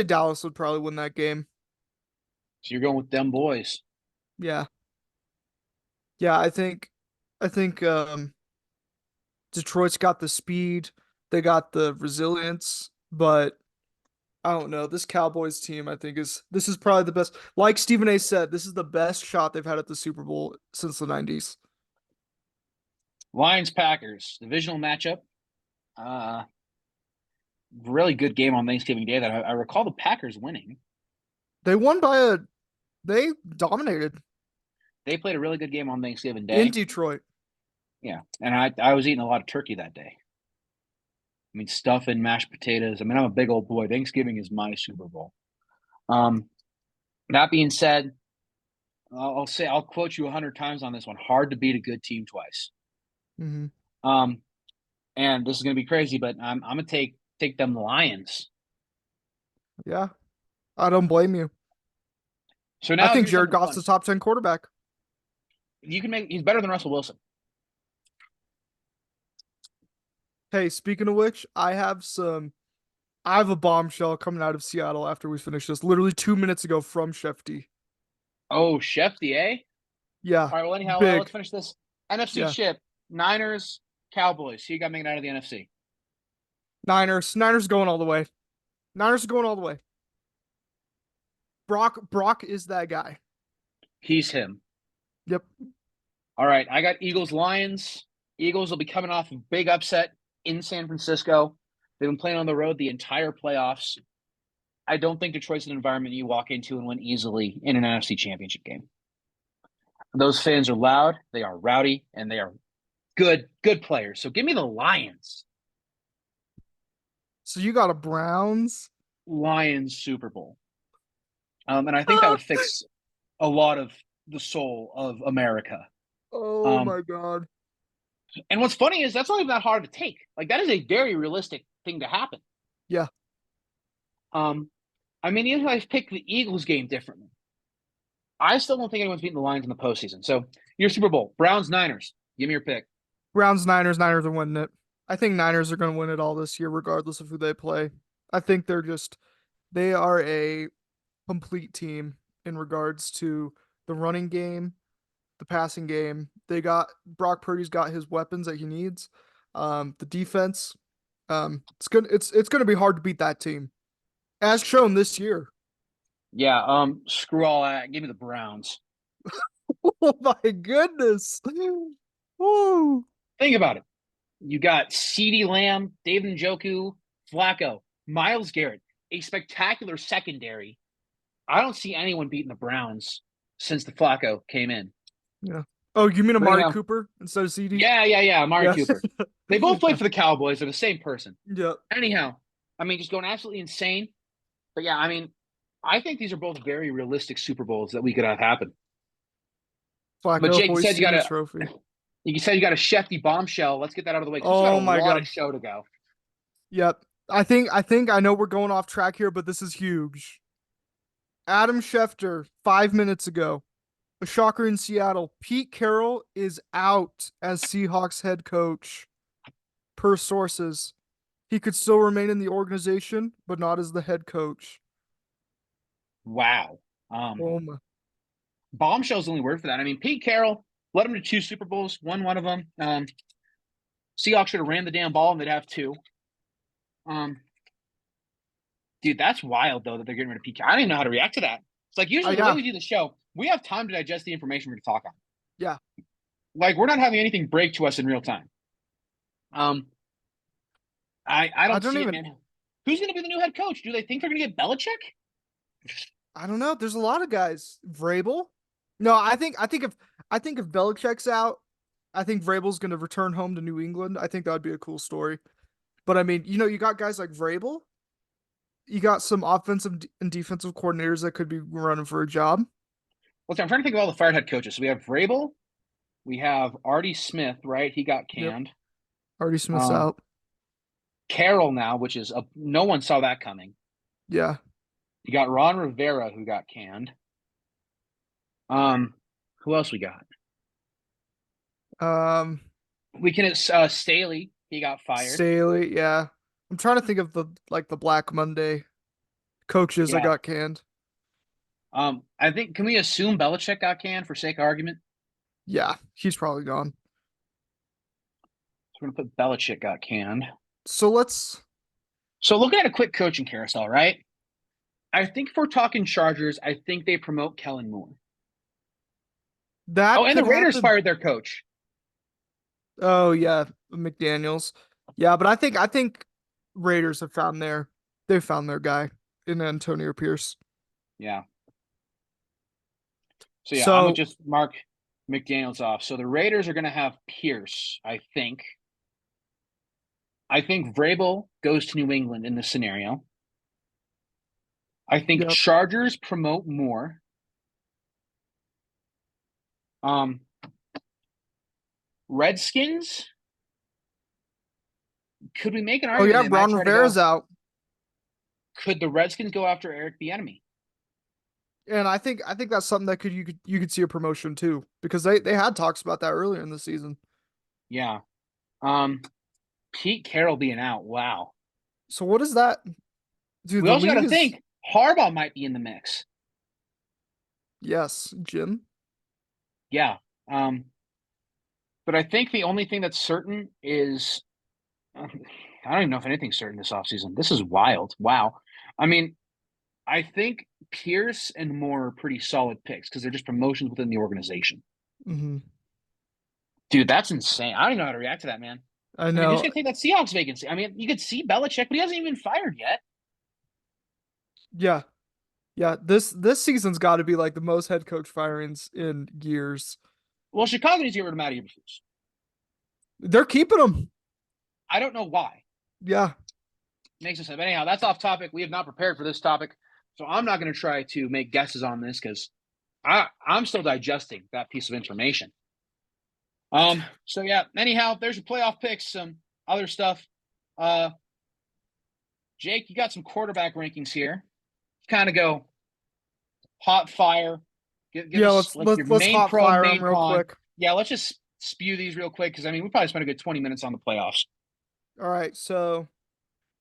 Dallas would probably win that game.
So you're going with them boys.
Yeah. Yeah, I think Detroit's got the speed, they got the resilience, but I don't know. This Cowboys team, I think this is probably the best. Like Stephen A said, this is the best shot they've had at the Super Bowl since the 90s.
Lions Packers divisional matchup. Uh, really good game on Thanksgiving Day that I recall the Packers winning.
They won they dominated
They played a really good game on Thanksgiving
in
Day.
Detroit.
Yeah, and I was eating a lot of turkey that day. I mean, stuffing, mashed potatoes. I mean, I'm a big old boy. Thanksgiving is my Super Bowl. Um, that being said, I'll quote you 100 times on this one. Hard to beat a good team twice.
Hmm.
Um, and this is gonna be crazy, but I'm gonna take them Lions.
Yeah, I don't blame you.
So
I
now
think
here's
Jared
number
Goff's the
one.
top 10 quarterback.
He's better than Russell Wilson.
Hey, speaking of which, I have a bombshell coming out of Seattle after we finish this. Literally 2 minutes ago from Shefty.
Oh, Chef Da.
Yeah,
All right, well, anyhow, let's
big.
finish this. NFC
Yeah,
chip, Niners, Cowboys. Who you got making it out of the NFC?
Niners. Niners going all the way. Niners are going all the way. Brock is that guy.
He's him.
Yep.
All right, I got Eagles, Lions. Eagles will be coming off a big upset in San Francisco. They've been playing on the road the entire playoffs. I don't think Detroit's an environment you walk into and win easily in an NFC championship game. Those fans are loud, they are rowdy, and they are good players. So give me the Lions.
So you got a Browns.
Lions Super Bowl. And I think that would fix a lot of the soul of America.
Oh
Um,
my God.
and what's funny is that's not even that hard to take. Like that is a very realistic thing to happen.
Yeah.
Um, I mean, even if I pick the Eagles game differently, I still don't think anyone's beating the Lions in the postseason. So your Super Bowl, Browns, Niners. Give me your pick.
Browns, Niners. Niners are winning it. I think Niners are going to win it all this year, regardless of who they play. I think they are a complete team in regards to the running game, the passing game. Brock Purdy's got his weapons that he needs. The defense, it's gonna be hard to beat that team, as shown this year.
Yeah. Screw all that. Give me the Browns.
Oh my goodness. Woo.
Think about it. You got CeeDee Lamb, David Njoku, Flacco, Miles Garrett, a spectacular secondary. I don't see anyone beating the Browns since the Flacco came in.
Yeah. Oh, you mean
But
Amari
anyhow,
Cooper instead of CD?
yeah. Amari
Yeah.
Cooper. They both played for the Cowboys. They're the same person.
Yeah.
Anyhow, I mean, just going absolutely insane. But yeah, I mean, I think these are both very realistic Super Bowls that we could have happen. But
Flacco
Jake,
hoisting the trophy.
you said you got a Shefty bombshell. Let's get that out of the way because we still got
Oh
a
my
lot of
God.
show to go.
Yep. I think I know we're going off track here, but this is huge. Adam Schefter, 5 minutes ago. A shocker in Seattle. Pete Carroll is out as Seahawks head coach, per sources. He could still remain in the organization, but not as the head coach.
Wow.
Boom.
Bombshell's the only word for that. I mean, Pete Carroll led them to 2 Super Bowls, won one of them. Seahawks should have ran the damn ball and they'd have two. Dude, that's wild though that they're getting rid of Pete Carroll. I don't even know how to react to that. It's like usually the way
Yeah,
we do the show, we have time to digest the information we're going to talk on.
yeah.
Like we're not having anything break to us in real time. I
I
don't
don't
see it,
even.
man. Who's going to be the new head coach? Do they think they're going to get Belichick?
I don't know. There's a lot of guys. Vrabel. No, I think if Belichick's out, I think Vrabel's going to return home to New England. I think that would be a cool story. But I mean, you got guys like Vrabel. You got some offensive and defensive coordinators that could be running for a job.
Let's see, I'm trying to think of all the fired head coaches. So we have Vrabel, we have Artie Smith, right? He got
Yep.
canned.
Artie Smith's
Um,
out.
Carroll now, which is no one saw that coming.
Yeah.
You got Ron Rivera who got canned. Who else we got?
Um,
We can Staley. He got fired.
Staley. Yeah. I'm trying to think of the Black Monday coaches that
Yeah.
got canned.
I think can we assume Belichick got canned for sake of argument?
Yeah, he's probably gone.
So we're gonna put Belichick got canned.
So let's.
So looking at a quick coaching carousel, right? I think if we're talking Chargers, I think they promote Kellen Moore. Oh,
That
and the
could
Raiders
happen.
fired their coach.
Oh yeah, McDaniels. Yeah, but I think Raiders they found their guy in Antonio Pierce.
Yeah. So yeah, I'm gonna
So
just mark McDaniels off. So the Raiders are gonna have Pierce, I think. I think Vrabel goes to New England in this scenario. I think
yep.
Chargers promote Moore. Um, Redskins. Could we make an
Oh
argument
yeah,
they might
Ron
try to
Rivera's
go?
out.
Could the Redskins go after Eric Bieniemy?
And I think that's something that you could see a promotion too because they had talks about that earlier in the season.
Yeah. Um, Pete Carroll being out. Wow.
So what is that? Dude,
We
the
also got
league
to
is
think Harbaugh might be in the mix.
yes, Jim.
Yeah. Um, but I think the only thing that's certain is I don't even know if anything's certain this offseason. This is wild. Wow. I mean, I think Pierce and Moore are pretty solid picks because they're just promotions within the organization.
Hmm.
Dude, that's insane. I don't even know how to react to that, man.
I
I mean, who's
know.
going to take that Seahawks vacancy? I mean, you could see Belichick, but he hasn't even been fired yet.
Yeah. Yeah, this season's got to be like the most head coach firings in years.
Well, Chicago needs to get rid of Matty Eberflus.
They're keeping them.
I don't know why.
Yeah.
Makes sense. But anyhow, that's off topic. We have not prepared for this topic. So I'm not going to try to make guesses on this because I'm still digesting that piece of information. So yeah, anyhow, there's your playoff picks, some other stuff. Jake, you got some quarterback rankings here. Kind of go hot fire. Give
Yeah,
us
let's
like
let's
your
let's
main
hot
pro,
fire them
main
real
con.
quick.
Yeah, let's just spew these real quick because I mean we probably spent a good 20 minutes on the playoffs.
All right, so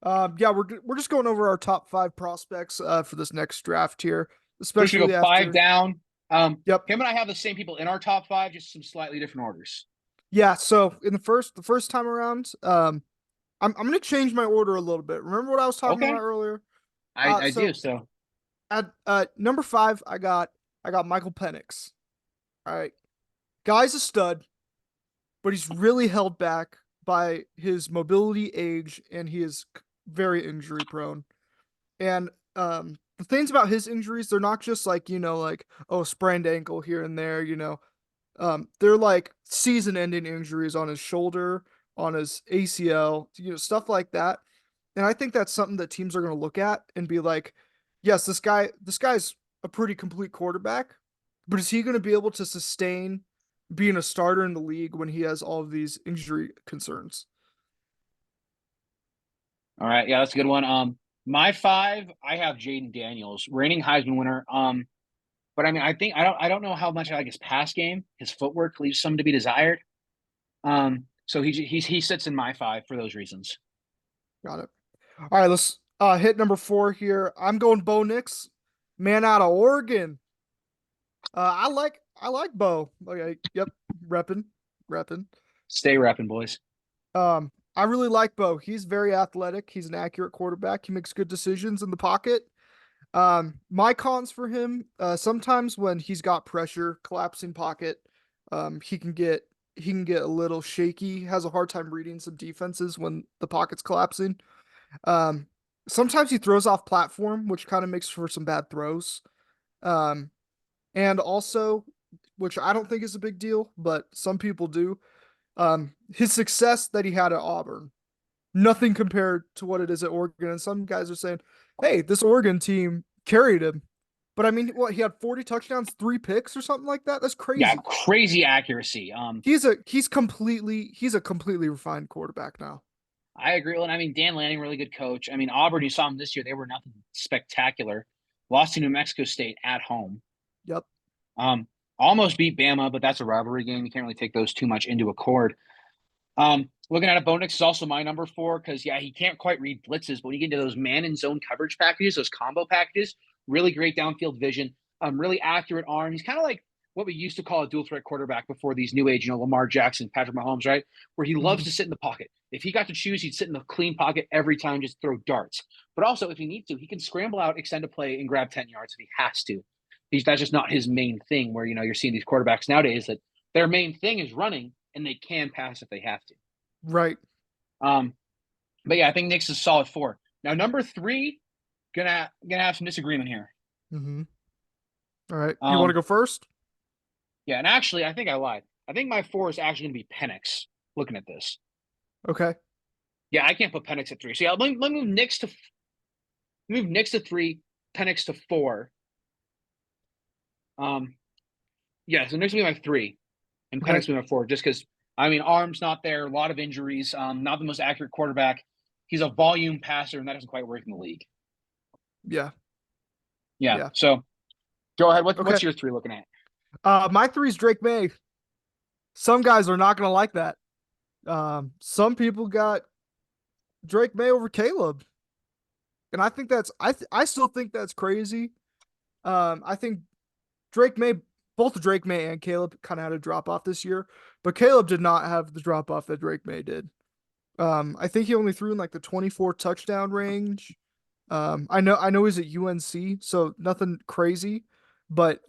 yeah, we're just going over our top five prospects for this next draft here,
So we're just gonna
especially
go five
after.
down.
Yep.
Him and I have the same people in our top five, just some slightly different orders.
Yeah, so in the first time around, I'm gonna change my order a little bit. Remember what I was talking about
Okay,
earlier?
I do
So
so.
at number five, I got Michael Penix. All right, guy's a stud, but he's really held back by his mobility, age, and he is very injury prone. And the things about his injuries, they're not just like, like, oh, sprained ankle here and there, they're like season ending injuries on his shoulder, on his ACL, stuff like that. And I think that's something that teams are going to look at and be like, yes, this guy's a pretty complete quarterback, but is he going to be able to sustain being a starter in the league when he has all of these injury concerns?
All right, yeah, that's a good one. My five, I have Jaden Daniels, reigning Heisman winner. But I mean, I don't know how much I like his pass game. His footwork leaves some to be desired. So he sits in my five for those reasons.
Got it. All right, let's hit number 4 here. I'm going Bo Nix, man out of Oregon. I like Bo. Okay, yep, repping, repping.
Stay repping, boys.
I really like Bo. He's very athletic. He's an accurate quarterback. He makes good decisions in the pocket. My cons for him, sometimes when he's got pressure, collapsing pocket, he can get a little shaky. Has a hard time reading some defenses when the pocket's collapsing. Um, Sometimes he throws off platform, which kind of makes for some bad throws. Um, and also, which I don't think is a big deal, but some people do. His success that he had at Auburn, nothing compared to what it is at Oregon. And some guys are saying, "Hey, this Oregon team carried him." But I mean, what, he had 40 touchdowns, 3 picks or something like that? That's
Yeah,
crazy.
crazy accuracy.
He's a completely refined quarterback now.
I agree. And I mean, Dan Lanning, really good coach. I mean, Auburn, you saw them this year; they were nothing spectacular. Lost to New Mexico State at home.
Yep.
Um, Almost beat Bama, but that's a rivalry game. You can't really take those too much into accord. Looking at it, Bo Nix is also my number four because yeah, he can't quite read blitzes, but when you get into those man and zone coverage packages, those combo packages, really great downfield vision, really accurate arm. He's kind of like what we used to call a dual threat quarterback before these new age, Lamar Jackson, Patrick Mahomes, right? Where he loves
Mhm.
to sit in the pocket. If he got to choose, he'd sit in the clean pocket every time, just throw darts. But also, if he needs to, he can scramble out, extend a play, and grab 10 yards if he has to. That's just not his main thing. Where you're seeing these quarterbacks nowadays that their main thing is running, and they can pass if they have to.
Right.
Um, but yeah, I think Nick's is solid four. Now number three, gonna have some disagreement here.
Hmm. All right. You want to
Um,
go first?
yeah, and actually, I think I lied. I think my four is actually gonna be Penix. Looking at this,
Okay.
yeah, I can't put Penix at three. So yeah, let me move Nick's to three, Penix to four. Um, yeah, so Nick's will be my three, and
Okay.
Penix will be my four, just because I mean, arm's not there, a lot of injuries, not the most accurate quarterback. He's a volume passer, and that doesn't quite work in the league.
Yeah.
Yeah,
Yeah.
so go ahead.
Okay.
What's your three looking at?
My three is Drake May. Some guys are not gonna like that. Some people got Drake May over Caleb, and I still think that's crazy. I think Drake May, both Drake May and Caleb kind of had a drop off this year, but Caleb did not have the drop off that Drake May did. I think he only threw in like the 24 touchdown range. I know he's at UNC, so nothing crazy, but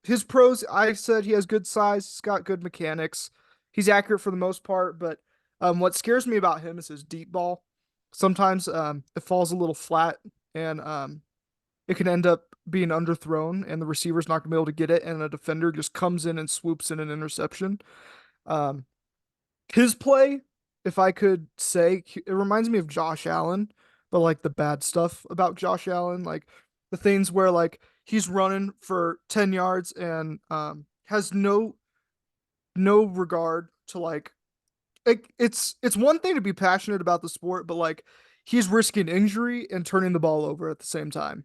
his pros, I said he has good size, he's got good mechanics, he's accurate for the most part, but what scares me about him is his deep ball. Sometimes it falls a little flat, and it can end up being underthrown, and the receiver's not gonna be able to get it, and a defender just comes in and swoops in an interception. Um, his play, if I could say, it reminds me of Josh Allen, but like the bad stuff about Josh Allen, like the things where like he's running for 10 yards and has no regard to like it's one thing to be passionate about the sport, but like he's risking injury and turning the ball over at the same time.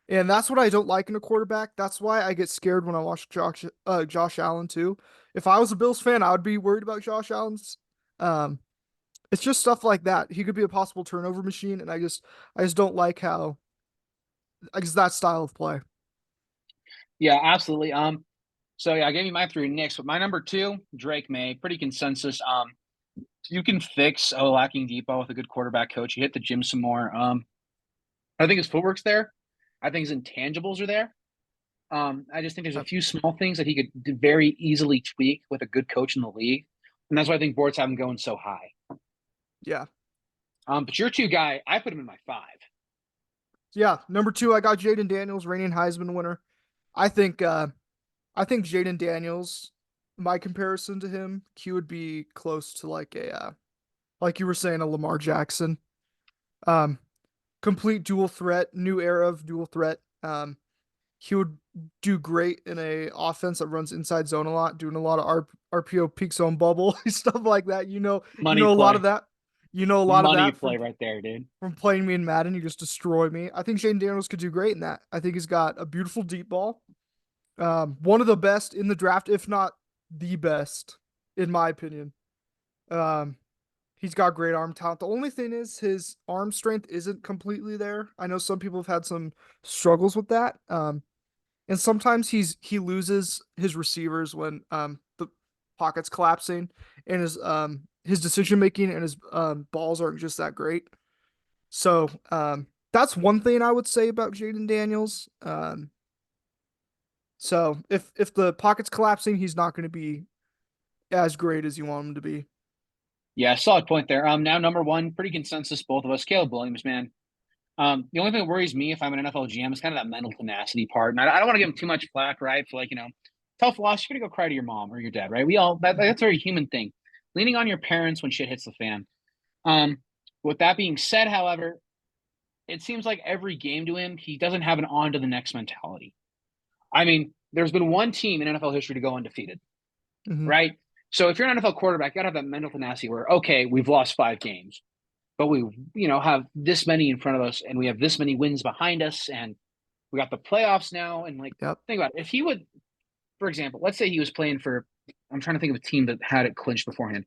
And that's what I don't like in a quarterback. That's why I get scared when I watch Josh Allen too. If I was a Bills fan, I would be worried about Josh Allen's. Um, it's just stuff like that. He could be a possible turnover machine, and I just don't like how I guess that style of play.
Yeah, absolutely. So yeah, I gave you my three Knicks, but my number two, Drake May, pretty consensus. You can fix a lacking depot with a good quarterback coach. You hit the gym some more. I think his footwork's there. I think his intangibles are there. I just think there's a
Uh,
few small things that he could very easily tweak with a good coach in the league, and that's why I think boards have him going so high.
yeah,
But your two guy, I put him in my five.
yeah. Number two, I got Jaden Daniels, reigning Heisman winner. I think I think Jaden Daniels, my comparison to him, he would be close to like like you were saying, a Lamar Jackson. Um, Complete dual threat, new era of dual threat. He would do great in a offense that runs inside zone a lot, doing a lot of RPO peak zone bubble stuff like that. You
Money
know a lot of
play.
that. You know a lot of
Money
that
play right there, dude.
from playing me in Madden. You just destroy me. I think Shane Daniels could do great in that. I think he's got a beautiful deep ball. One of the best in the draft, if not the best, in my opinion. Um, he's got great arm talent. The only thing is his arm strength isn't completely there. I know some people have had some struggles with that. And sometimes he loses his receivers when the pocket's collapsing, and his decision making and his balls aren't just that great. So that's one thing I would say about Jaden Daniels. So if the pocket's collapsing, he's not going to be as great as you want him to be.
Yeah, solid point there. Now number one, pretty consensus, both of us. Caleb Williams, man. The only thing that worries me if I'm an NFL GM is kind of that mental tenacity part. And I don't want to give him too much flack, right? For like, tough loss, you're gonna go cry to your mom or your dad, right? We all that's a very human thing. Leaning on your parents when shit hits the fan. Um, with that being said, however, it seems like every game to him, he doesn't have an on to the next mentality. I mean, there's been one team in NFL history to go undefeated,
Hmm.
right? So if you're an NFL quarterback, you gotta have that mental tenacity where, okay, we've lost 5 games, but we, have this many in front of us and we have this many wins behind us and we got the playoffs now. And like,
Yep.
think about it. If he would, for example, let's say he was playing for, I'm trying to think of a team that had it clinched beforehand,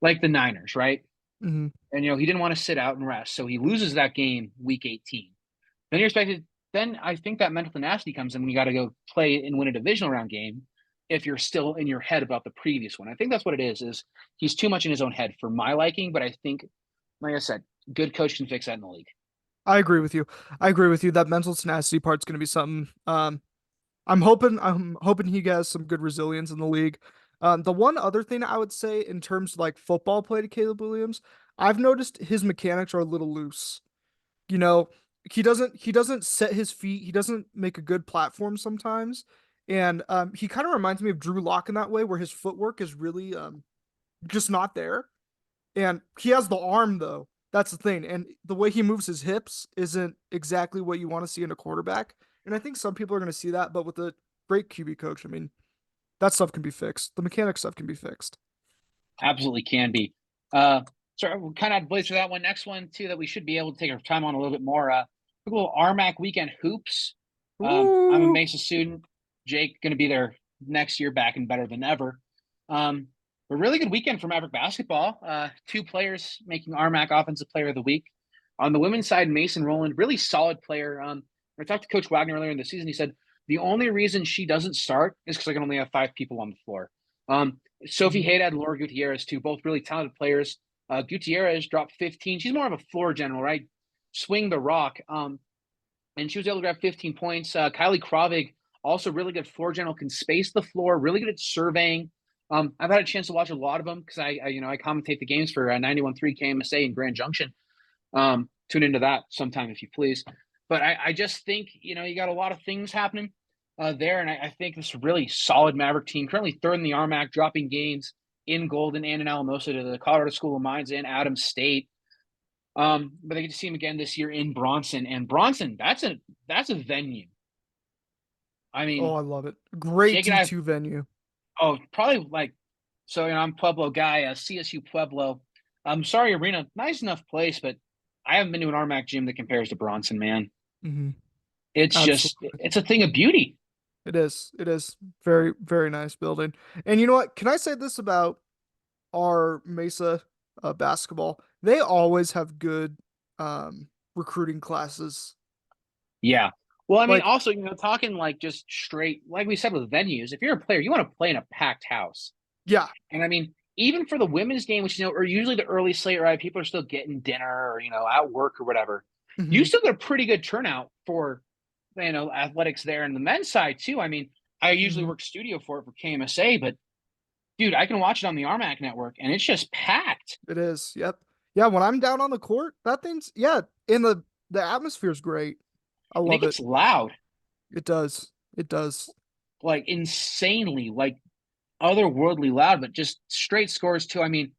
like the Niners, right?
Hmm.
And, he didn't want to sit out and rest. So he loses that game week 18. Then you're expected, then I think that mental tenacity comes in when you got to go play and win a divisional round game if you're still in your head about the previous one. I think that's what it is he's too much in his own head for my liking, but I think, like I said, good coach can fix that in the league.
I agree with you. I agree with you. That mental tenacity part's going to be something. I'm hoping he has some good resilience in the league. The one other thing I would say in terms of like football play to Caleb Williams, I've noticed his mechanics are a little loose. You know, he doesn't set his feet. He doesn't make a good platform sometimes, and he kind of reminds me of Drew Lock in that way, where his footwork is really just not there. And he has the arm though. That's the thing. And the way he moves his hips isn't exactly what you want to see in a quarterback. And I think some people are going to see that, but with a great QB coach, I mean, that stuff can be fixed. The mechanic stuff can be fixed.
Absolutely can be. So we're kind of blaze for that one. Next one too that we should be able to take our time on a little bit more. A little RMAC weekend hoops. I'm a
Ooh.
Mesa student. Jake going to be there next year, back and better than ever. A really good weekend for Maverick basketball. 2 players making RMAC Offensive Player of the Week. On the women's side, Mason Rowland, really solid player. I talked to Coach Wagner earlier in the season. He said the only reason she doesn't start is because I can only have 5 people on the floor. Sophie
Mhm.
Haydad and Laura Gutierrez, too, both really talented players. Gutierrez dropped 15. She's more of a floor general, right? Swing the rock. And she was able to grab 15 points. Kylie Krovig, also really good floor general, can space the floor, really good at surveying. I've had a chance to watch a lot of them because I commentate the games for 91.3 KMSA in Grand Junction. Tune into that sometime if you please. But I just think, you got a lot of things happening there. And I think this really solid Maverick team, currently third in the RMAC, dropping games in Golden and in Alamosa to the Colorado School of Mines and Adams State. But they get to see him again this year in Bronson. And Bronson, that's a venue. I
Oh,
mean,
I love it. Great
Jake and I,
D2 venue.
probably like, so I'm Pueblo guy, CSU Pueblo. I'm sorry, Arena, nice enough place, but I haven't been to an RMAC gym that compares to Bronson, man.
Hmm.
It's just,
Absolutely.
it's a thing of beauty.
It is. It is very, very nice building. And you know what? Can I say this about our Mesa basketball? They always have good recruiting classes.
Yeah. Well, I mean,
Like,
also, talking like just straight, like we said with venues, if you're a player, you want to play in a packed house.
yeah.
And I mean, even for the women's game, which, are usually the early slate, right? People are still getting dinner or, at work or whatever. You
Hmm.
still get a pretty good turnout for, athletics there. And the men's side, too. I mean, I usually
Hmm.
work studio for it for KMSA, but dude, I can watch it on the RMAC network and it's just packed.
It is. Yep. Yeah. When I'm down on the court, that thing's yeah. And the atmosphere's great. I
And it
love it.
gets loud,
It does. It does.
like insanely, like otherworldly loud, but just straight scores, too. I mean,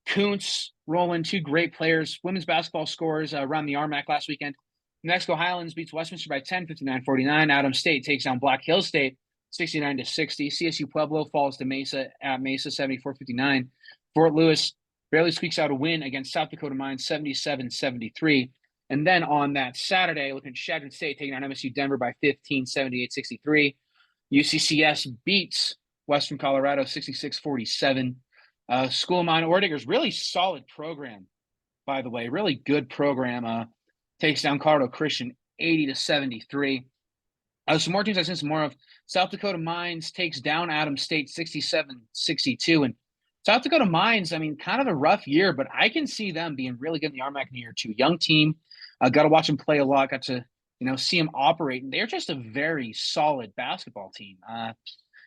Kuntz, Roland, 2 great players. Women's basketball scores around the RMAC last weekend. New Mexico Highlands beats Westminster by 10, 59-49. Adams State takes down Black Hills State 69-60. CSU Pueblo falls to Mesa at Mesa 74-59. Fort Lewis barely squeaks out a win against South Dakota Mines 77-73. And then on that Saturday, looking at Chadron State taking on MSU Denver by 15, 78-63. UCCS beats Western Colorado 66-47. School of Mine Orediger's really solid program, by the way, really good program. Takes down Colorado Christian 80-73. Some more teams I've seen some more of. South Dakota Mines takes down Adams State 67-62. And South Dakota Mines, I mean, kind of a rough year, but I can see them being really good in the RMAC in year two. Young team. Got to watch them play a lot. Got to, see them operate. And they're just a very solid basketball team.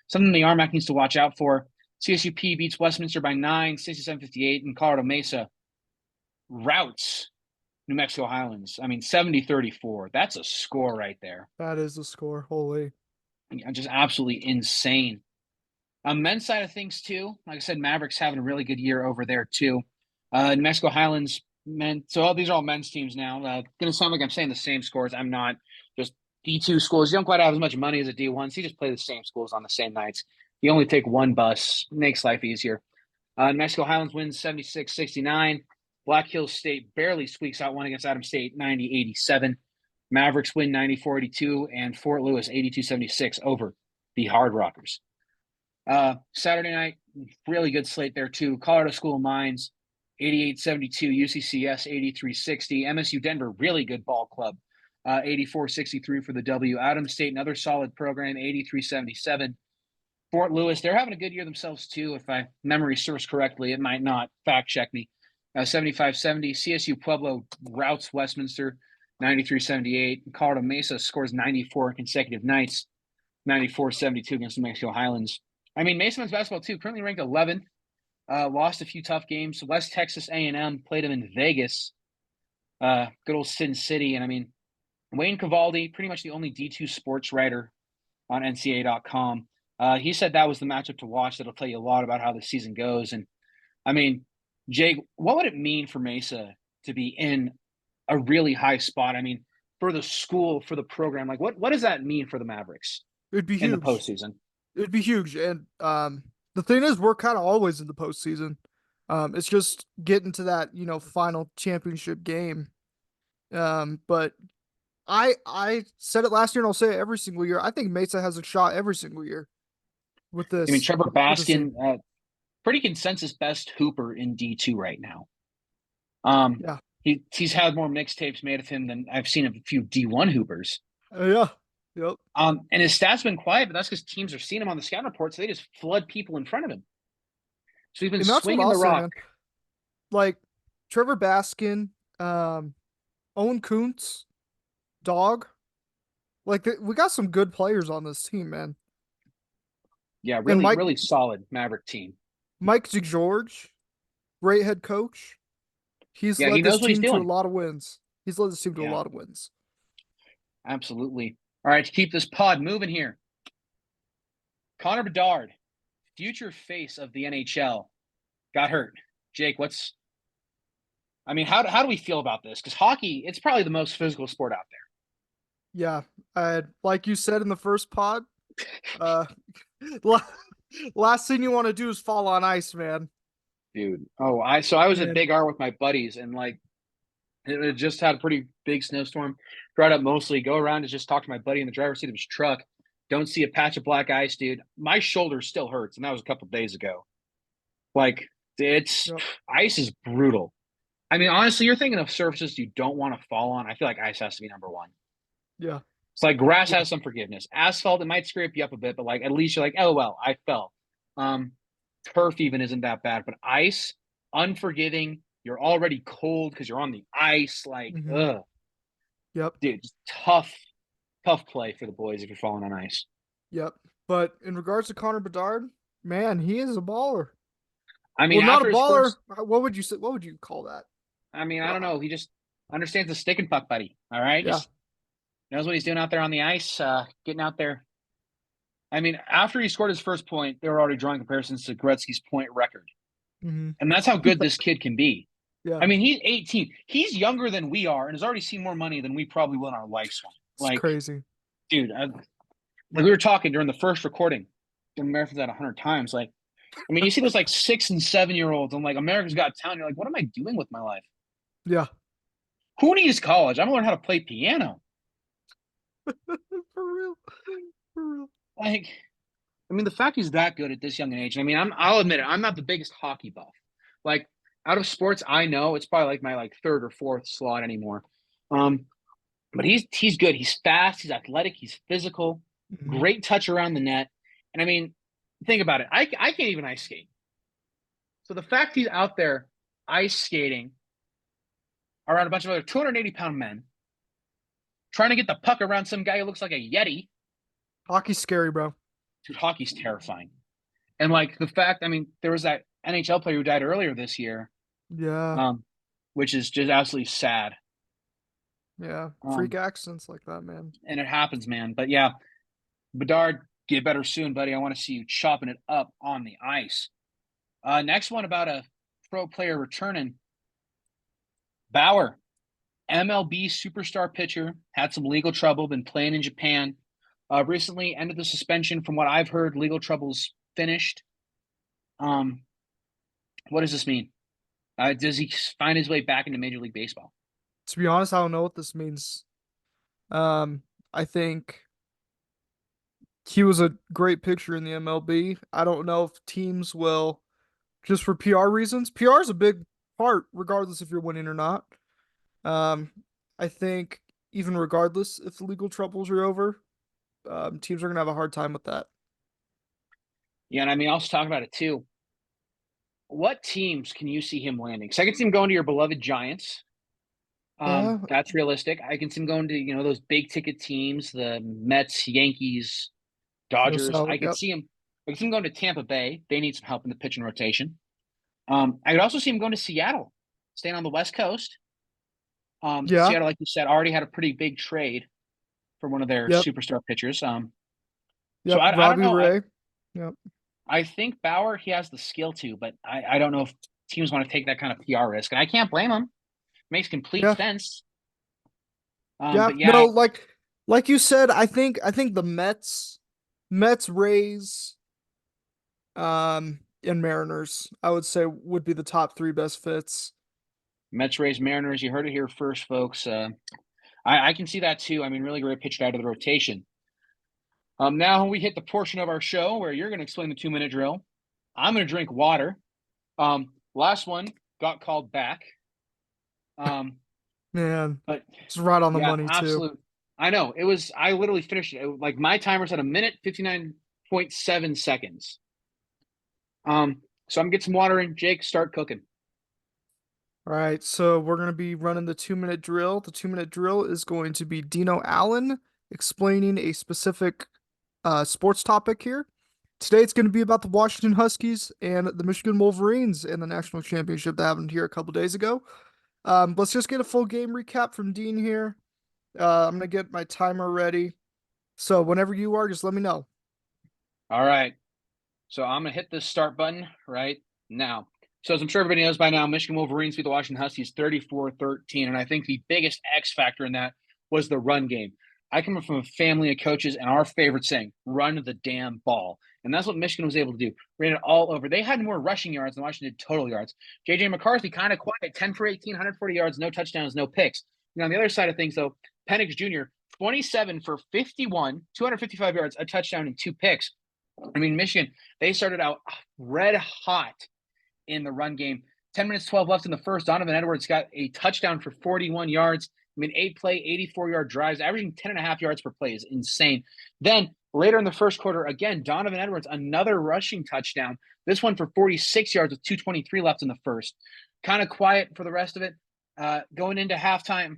Something the RMAC needs to watch out for. CSUP beats Westminster by 9, 67-58. And Colorado Mesa routs New Mexico Highlands. I mean, 70-34. That's a score right there.
That is a score. Holy.
Just absolutely insane. On men's side of things, too, like I said, Mavericks having a really good year over there, too. New Mexico Highlands men. So these are all men's teams now. Going to sound like I'm saying the same scores. I'm not. Just D2 schools. You don't quite have as much money as a D1, so you just play the same schools on the same nights. You only take one bus. Makes life easier. New Mexico Highlands wins 76-69. Black Hills State barely squeaks out one against Adams State, 90-87. Mavericks win 94-82, and Fort Lewis 82-76 over the Hard Rockers. Saturday night, really good slate there too. Colorado School of Mines, 88-72. UCCS, 83-60. MSU Denver, really good ball club, 84-63 for the W. Adams State, another solid program, 83-77. Fort Lewis, they're having a good year themselves too. If my memory serves correctly, it might not. Fact check me. 75-70. CSU Pueblo routs Westminster 93-78. Colorado Mesa scores 94 consecutive nights, 94-72 against New Mexico Highlands. I mean, Mesa men's basketball too, currently ranked 11th. Lost a few tough games. West Texas A&M played them in Vegas. Good old Sin City. And I mean, Wayne Cavaldi, pretty much the only D2 sports writer on NCAA.com. He said that was the matchup to watch. That'll tell you a lot about how the season goes. And I mean, Jake, what would it mean for Mesa to be in a really high spot? I mean, for the school, for the program, like what does that mean for the Mavericks
It'd be
in the
huge.
postseason?
It'd be huge. And the thing is, we're kind of always in the postseason. It's just getting to that, final championship game. But I said it last year and I'll say it every single year. I think Mesa has a shot every single year with this.
I mean, Trevor
with this team.
Baskin, pretty consensus best hooper in D2 right now.
Yeah.
He's had more mixtapes made of him than I've seen of a few D1 hoopers.
Yeah. Yep.
And his stats been quiet, but that's because teams are seeing him on the scout report, so they just flood people in front of him. So he's been
And that's what
swinging
I'll
the
say,
rock.
man. Like Trevor Baskin, Owen Kuntz, Dog. Like we got some good players on this team, man.
Yeah,
And
really, really solid Maverick team.
Mike DeGeorge, great head coach. He's
Yeah, he
led this
knows what he's
team to a
doing.
lot of wins. He's led this team to a
Yeah.
lot of wins.
Absolutely. All right, to keep this pod moving here. Connor Bedard, future face of the NHL, got hurt. Jake, how do we feel about this? Because hockey, it's probably the most physical sport out there.
Yeah, like you said in the first pod, last thing you want to do is fall on ice, man.
Dude. Oh, I was
Man.
at Big R with my buddies, and like it just had a pretty big snowstorm. Dried up mostly. Go around and just talk to my buddy in the driver's seat of his truck. Don't see a patch of black ice, dude. My shoulder still hurts, and that was a couple of days ago. Like ice is brutal. I mean, honestly, you're thinking of surfaces you don't want to fall on. I feel like ice has to be number one.
Yeah.
It's like grass has some forgiveness. Asphalt, it might scrape you up a bit, but like at least you're like, oh well, I fell. Turf even isn't that bad, but ice, unforgiving. You're already cold because you're on the ice. Like, ugh.
Yep.
Dude, just tough play for the boys if you're falling on ice.
Yep. But in regards to Connor Bedard, man, he is a baller.
I mean,
not a baller. What would you say? What would you call that?
I mean, I don't know. He just understands the stick and puck, buddy. All right, just knows what he's doing out there on the ice, getting out there. I mean, after he scored his first point, they were already drawing comparisons to Gretzky's point record, and that's how good this kid can be.
Yeah.
I mean, he's 18. He's younger than we are, and has already seen more money than we probably will in our lifespan. Like,
crazy,
dude. Like we were talking during the first recording, the Marathon's at 100 times. Like, I mean, you see those like 6 and 7-year-olds on like America's Got Talent. You're like, what am I doing with my life?
Yeah,
Who needs college? I'm gonna learn how to play piano.
for real, for real.
Like, I mean, the fact he's that good at this young an age. I mean, I'll admit it. I'm not the biggest hockey buff. Like, out of sports, I know it's probably like my like third or fourth slot anymore. Um, but he's good. He's fast. He's athletic. He's physical.
Mhm.
Great touch around the net. And I mean, think about it. I can't even ice skate. So the fact he's out there ice skating around a bunch of other 280-pound men, trying to get the puck around some guy who looks like a Yeti,
Hockey's scary, bro.
dude, hockey's terrifying. And like the fact, I mean, there was that NHL player who died earlier this year,
Yeah,
um, which is just absolutely sad.
yeah. Freak
Um,
accidents like that, man.
and it happens, man. But yeah, Bedard, get better soon, buddy. I want to see you chopping it up on the ice. Next one about a pro player returning. Bauer, MLB superstar pitcher, had some legal trouble, been playing in Japan. Recently ended the suspension. From what I've heard, legal troubles finished. Um, what does this mean? Does he find his way back into Major League Baseball?
To be honest, I don't know what this means. I think he was a great pitcher in the MLB. I don't know if teams will, just for PR reasons. PR is a big part, regardless if you're winning or not. Um, I think even regardless if the legal troubles are over, teams are gonna have a hard time with that.
Yeah, and I mean, I'll also talk about it too. What teams can you see him landing? Because I can see him going to your beloved Giants.
Yeah,
That's realistic. I can see him going to those big ticket teams, the Mets, Yankees,
no
Dodgers.
salad. Yep.
I could see him going to Tampa Bay. They need some help in the pitching rotation. I could also see him going to Seattle, staying on the West Coast.
Yeah.
Seattle, like you said, already had a pretty big trade for one of their
Yep.
superstar pitchers. So
Yep.
I don't
Robbie
know.
Ray. Yep.
I think Bauer, he has the skill to, but I don't know if teams want to take that kind of PR risk. And I can't blame him. Makes complete
Yeah.
sense.
Yeah.
But
No,
yeah,
like you said, I think the Mets, Rays, and Mariners, I would say would be the top three best fits.
Mets, Rays, Mariners. You heard it here first, folks. I can see that too. I mean, really great pitched out of the rotation. Now we hit the portion of our show where you're going to explain the 2-minute drill. I'm going to drink water. Last one got called back.
Man,
But
it's right on the
yeah,
money too.
absolute. I know it was. I literally finished it. Like my timer's at 1:59.7 seconds. So I'm gonna get some water in. Jake, start cooking.
All right, so we're going to be running the 2-minute drill. The 2-minute drill is going to be Deano Allen explaining a specific sports topic here. Today it's going to be about the Washington Huskies and the Michigan Wolverines in the national championship that happened here a couple days ago. Let's just get a full game recap from Dean here. I'm going to get my timer ready. So whenever you are, just let me know.
All right. So I'm gonna hit this start button right now. So as I'm sure everybody knows by now, Michigan Wolverines beat the Washington Huskies 34-13. And I think the biggest X factor in that was the run game. I come from a family of coaches, and our favorite saying, run the damn ball. And that's what Michigan was able to do. Ran it all over. They had more rushing yards than Washington did total yards. J.J. McCarthy kind of quiet, 10 for 18, 140 yards, no touchdowns, no picks. On the other side of things, though, Penix Jr., 27 for 51, 255 yards, a touchdown, and 2 picks. I mean, Michigan, they started out red hot in the run game. 10 minutes, 12 left in the first. Donovan Edwards got a touchdown for 41 yards. I mean, 8-play, 84-yard drives, averaging 10.5 yards per play is insane. Then later in the first quarter, again, Donovan Edwards, another rushing touchdown. This one for 46 yards with 2:23 left in the first. Kind of quiet for the rest of it. Going into halftime,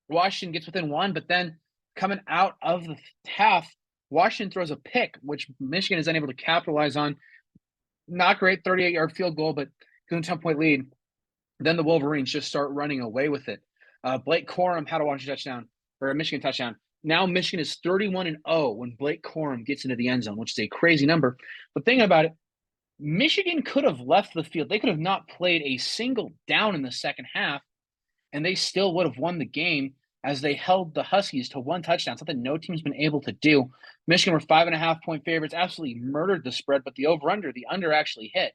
Washington gets within one, but then coming out of the half, Washington throws a pick, which Michigan is unable to capitalize on. Not great, 38-yard field goal, but given a 10-point lead. Then the Wolverines just start running away with it. Blake Corum had a Washington touchdown, or a Michigan touchdown. Now Michigan is 31-0 when Blake Corum gets into the end zone, which is a crazy number. But thinking about it, Michigan could have left the field. They could have not played a single down in the second half, and they still would have won the game. as they held the Huskies to 1 touchdown, something no team's been able to do. Michigan were 5.5-point favorites, absolutely murdered the spread, but the under actually hit.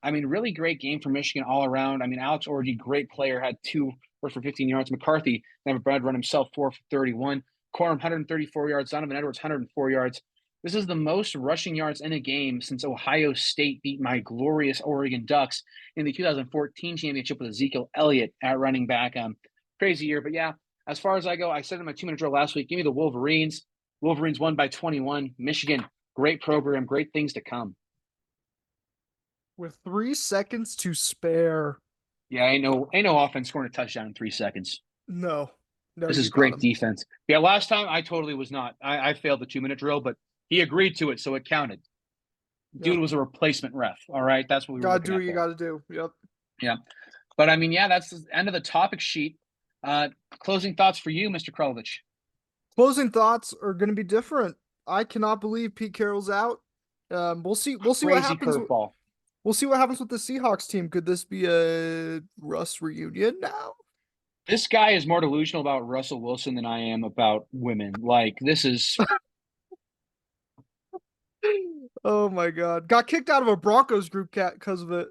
I mean, really great game for Michigan all around. I mean, Alex Orji, great player, had 2 for 15 yards. McCarthy never Brad run himself 4 for 31. Corum 134 yards. Donovan Edwards 104 yards. This is the most rushing yards in a game since Ohio State beat my glorious Oregon Ducks in the 2014 championship with Ezekiel Elliott at running back. Crazy year, but yeah. As far as I go, I said in my 2-minute drill last week, give me the Wolverines. Wolverines won by 21. Michigan, great program, great things to come.
With 3 seconds to spare.
Yeah, ain't no offense scoring a touchdown in 3 seconds.
No.
This
You
is
got
great
him.
defense. Yeah, last time I totally was not. I failed the 2-minute drill, but he agreed to it, so it counted. Dude was a replacement ref. All right, that's what we were
Gotta
looking
do
at
what you
there.
gotta do. Yep.
Yeah, but I mean, yeah, that's the end of the topic sheet. Closing thoughts for you, Mr. Krelovich.
Closing thoughts are gonna be different. I cannot believe Pete Carroll's out. We'll see. We'll see what
Crazy
happens.
curveball.
We'll see what happens with the Seahawks team. Could this be a Russ reunion now?
This guy is more delusional about Russell Wilson than I am about women. Like, this is.
Oh my God! Got kicked out of a Broncos group cat because of it.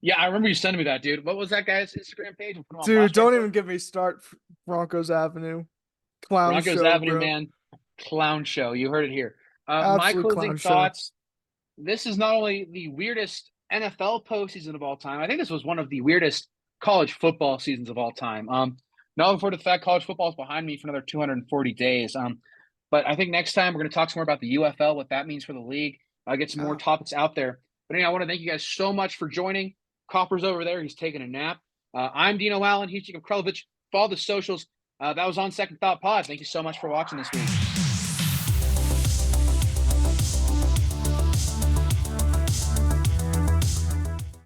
Yeah, I remember you sending me that, dude. What was that guy's Instagram page? We'll put him on
Dude,
blast right
don't
quick.
even get me start. Broncos Avenue, clown
Broncos
show,
Avenue,
bro.
man. Clown show. You heard it here. My
Absolute
closing
clown show.
thoughts. This is not only the weirdest NFL postseason of all time. I think this was one of the weirdest college football seasons of all time. Not looking forward to the fact college football is behind me for another 240 days. But I think next time we're going to talk some more about the UFL, what that means for the league. Get some more topics out there. But anyway, I want to thank you guys so much for joining. Copper's over there. He's taking a nap. I'm Deano Allen. He's Jacob Krelovich. Follow the socials. That was On Second Thought Pod. Thank you so much for watching this week.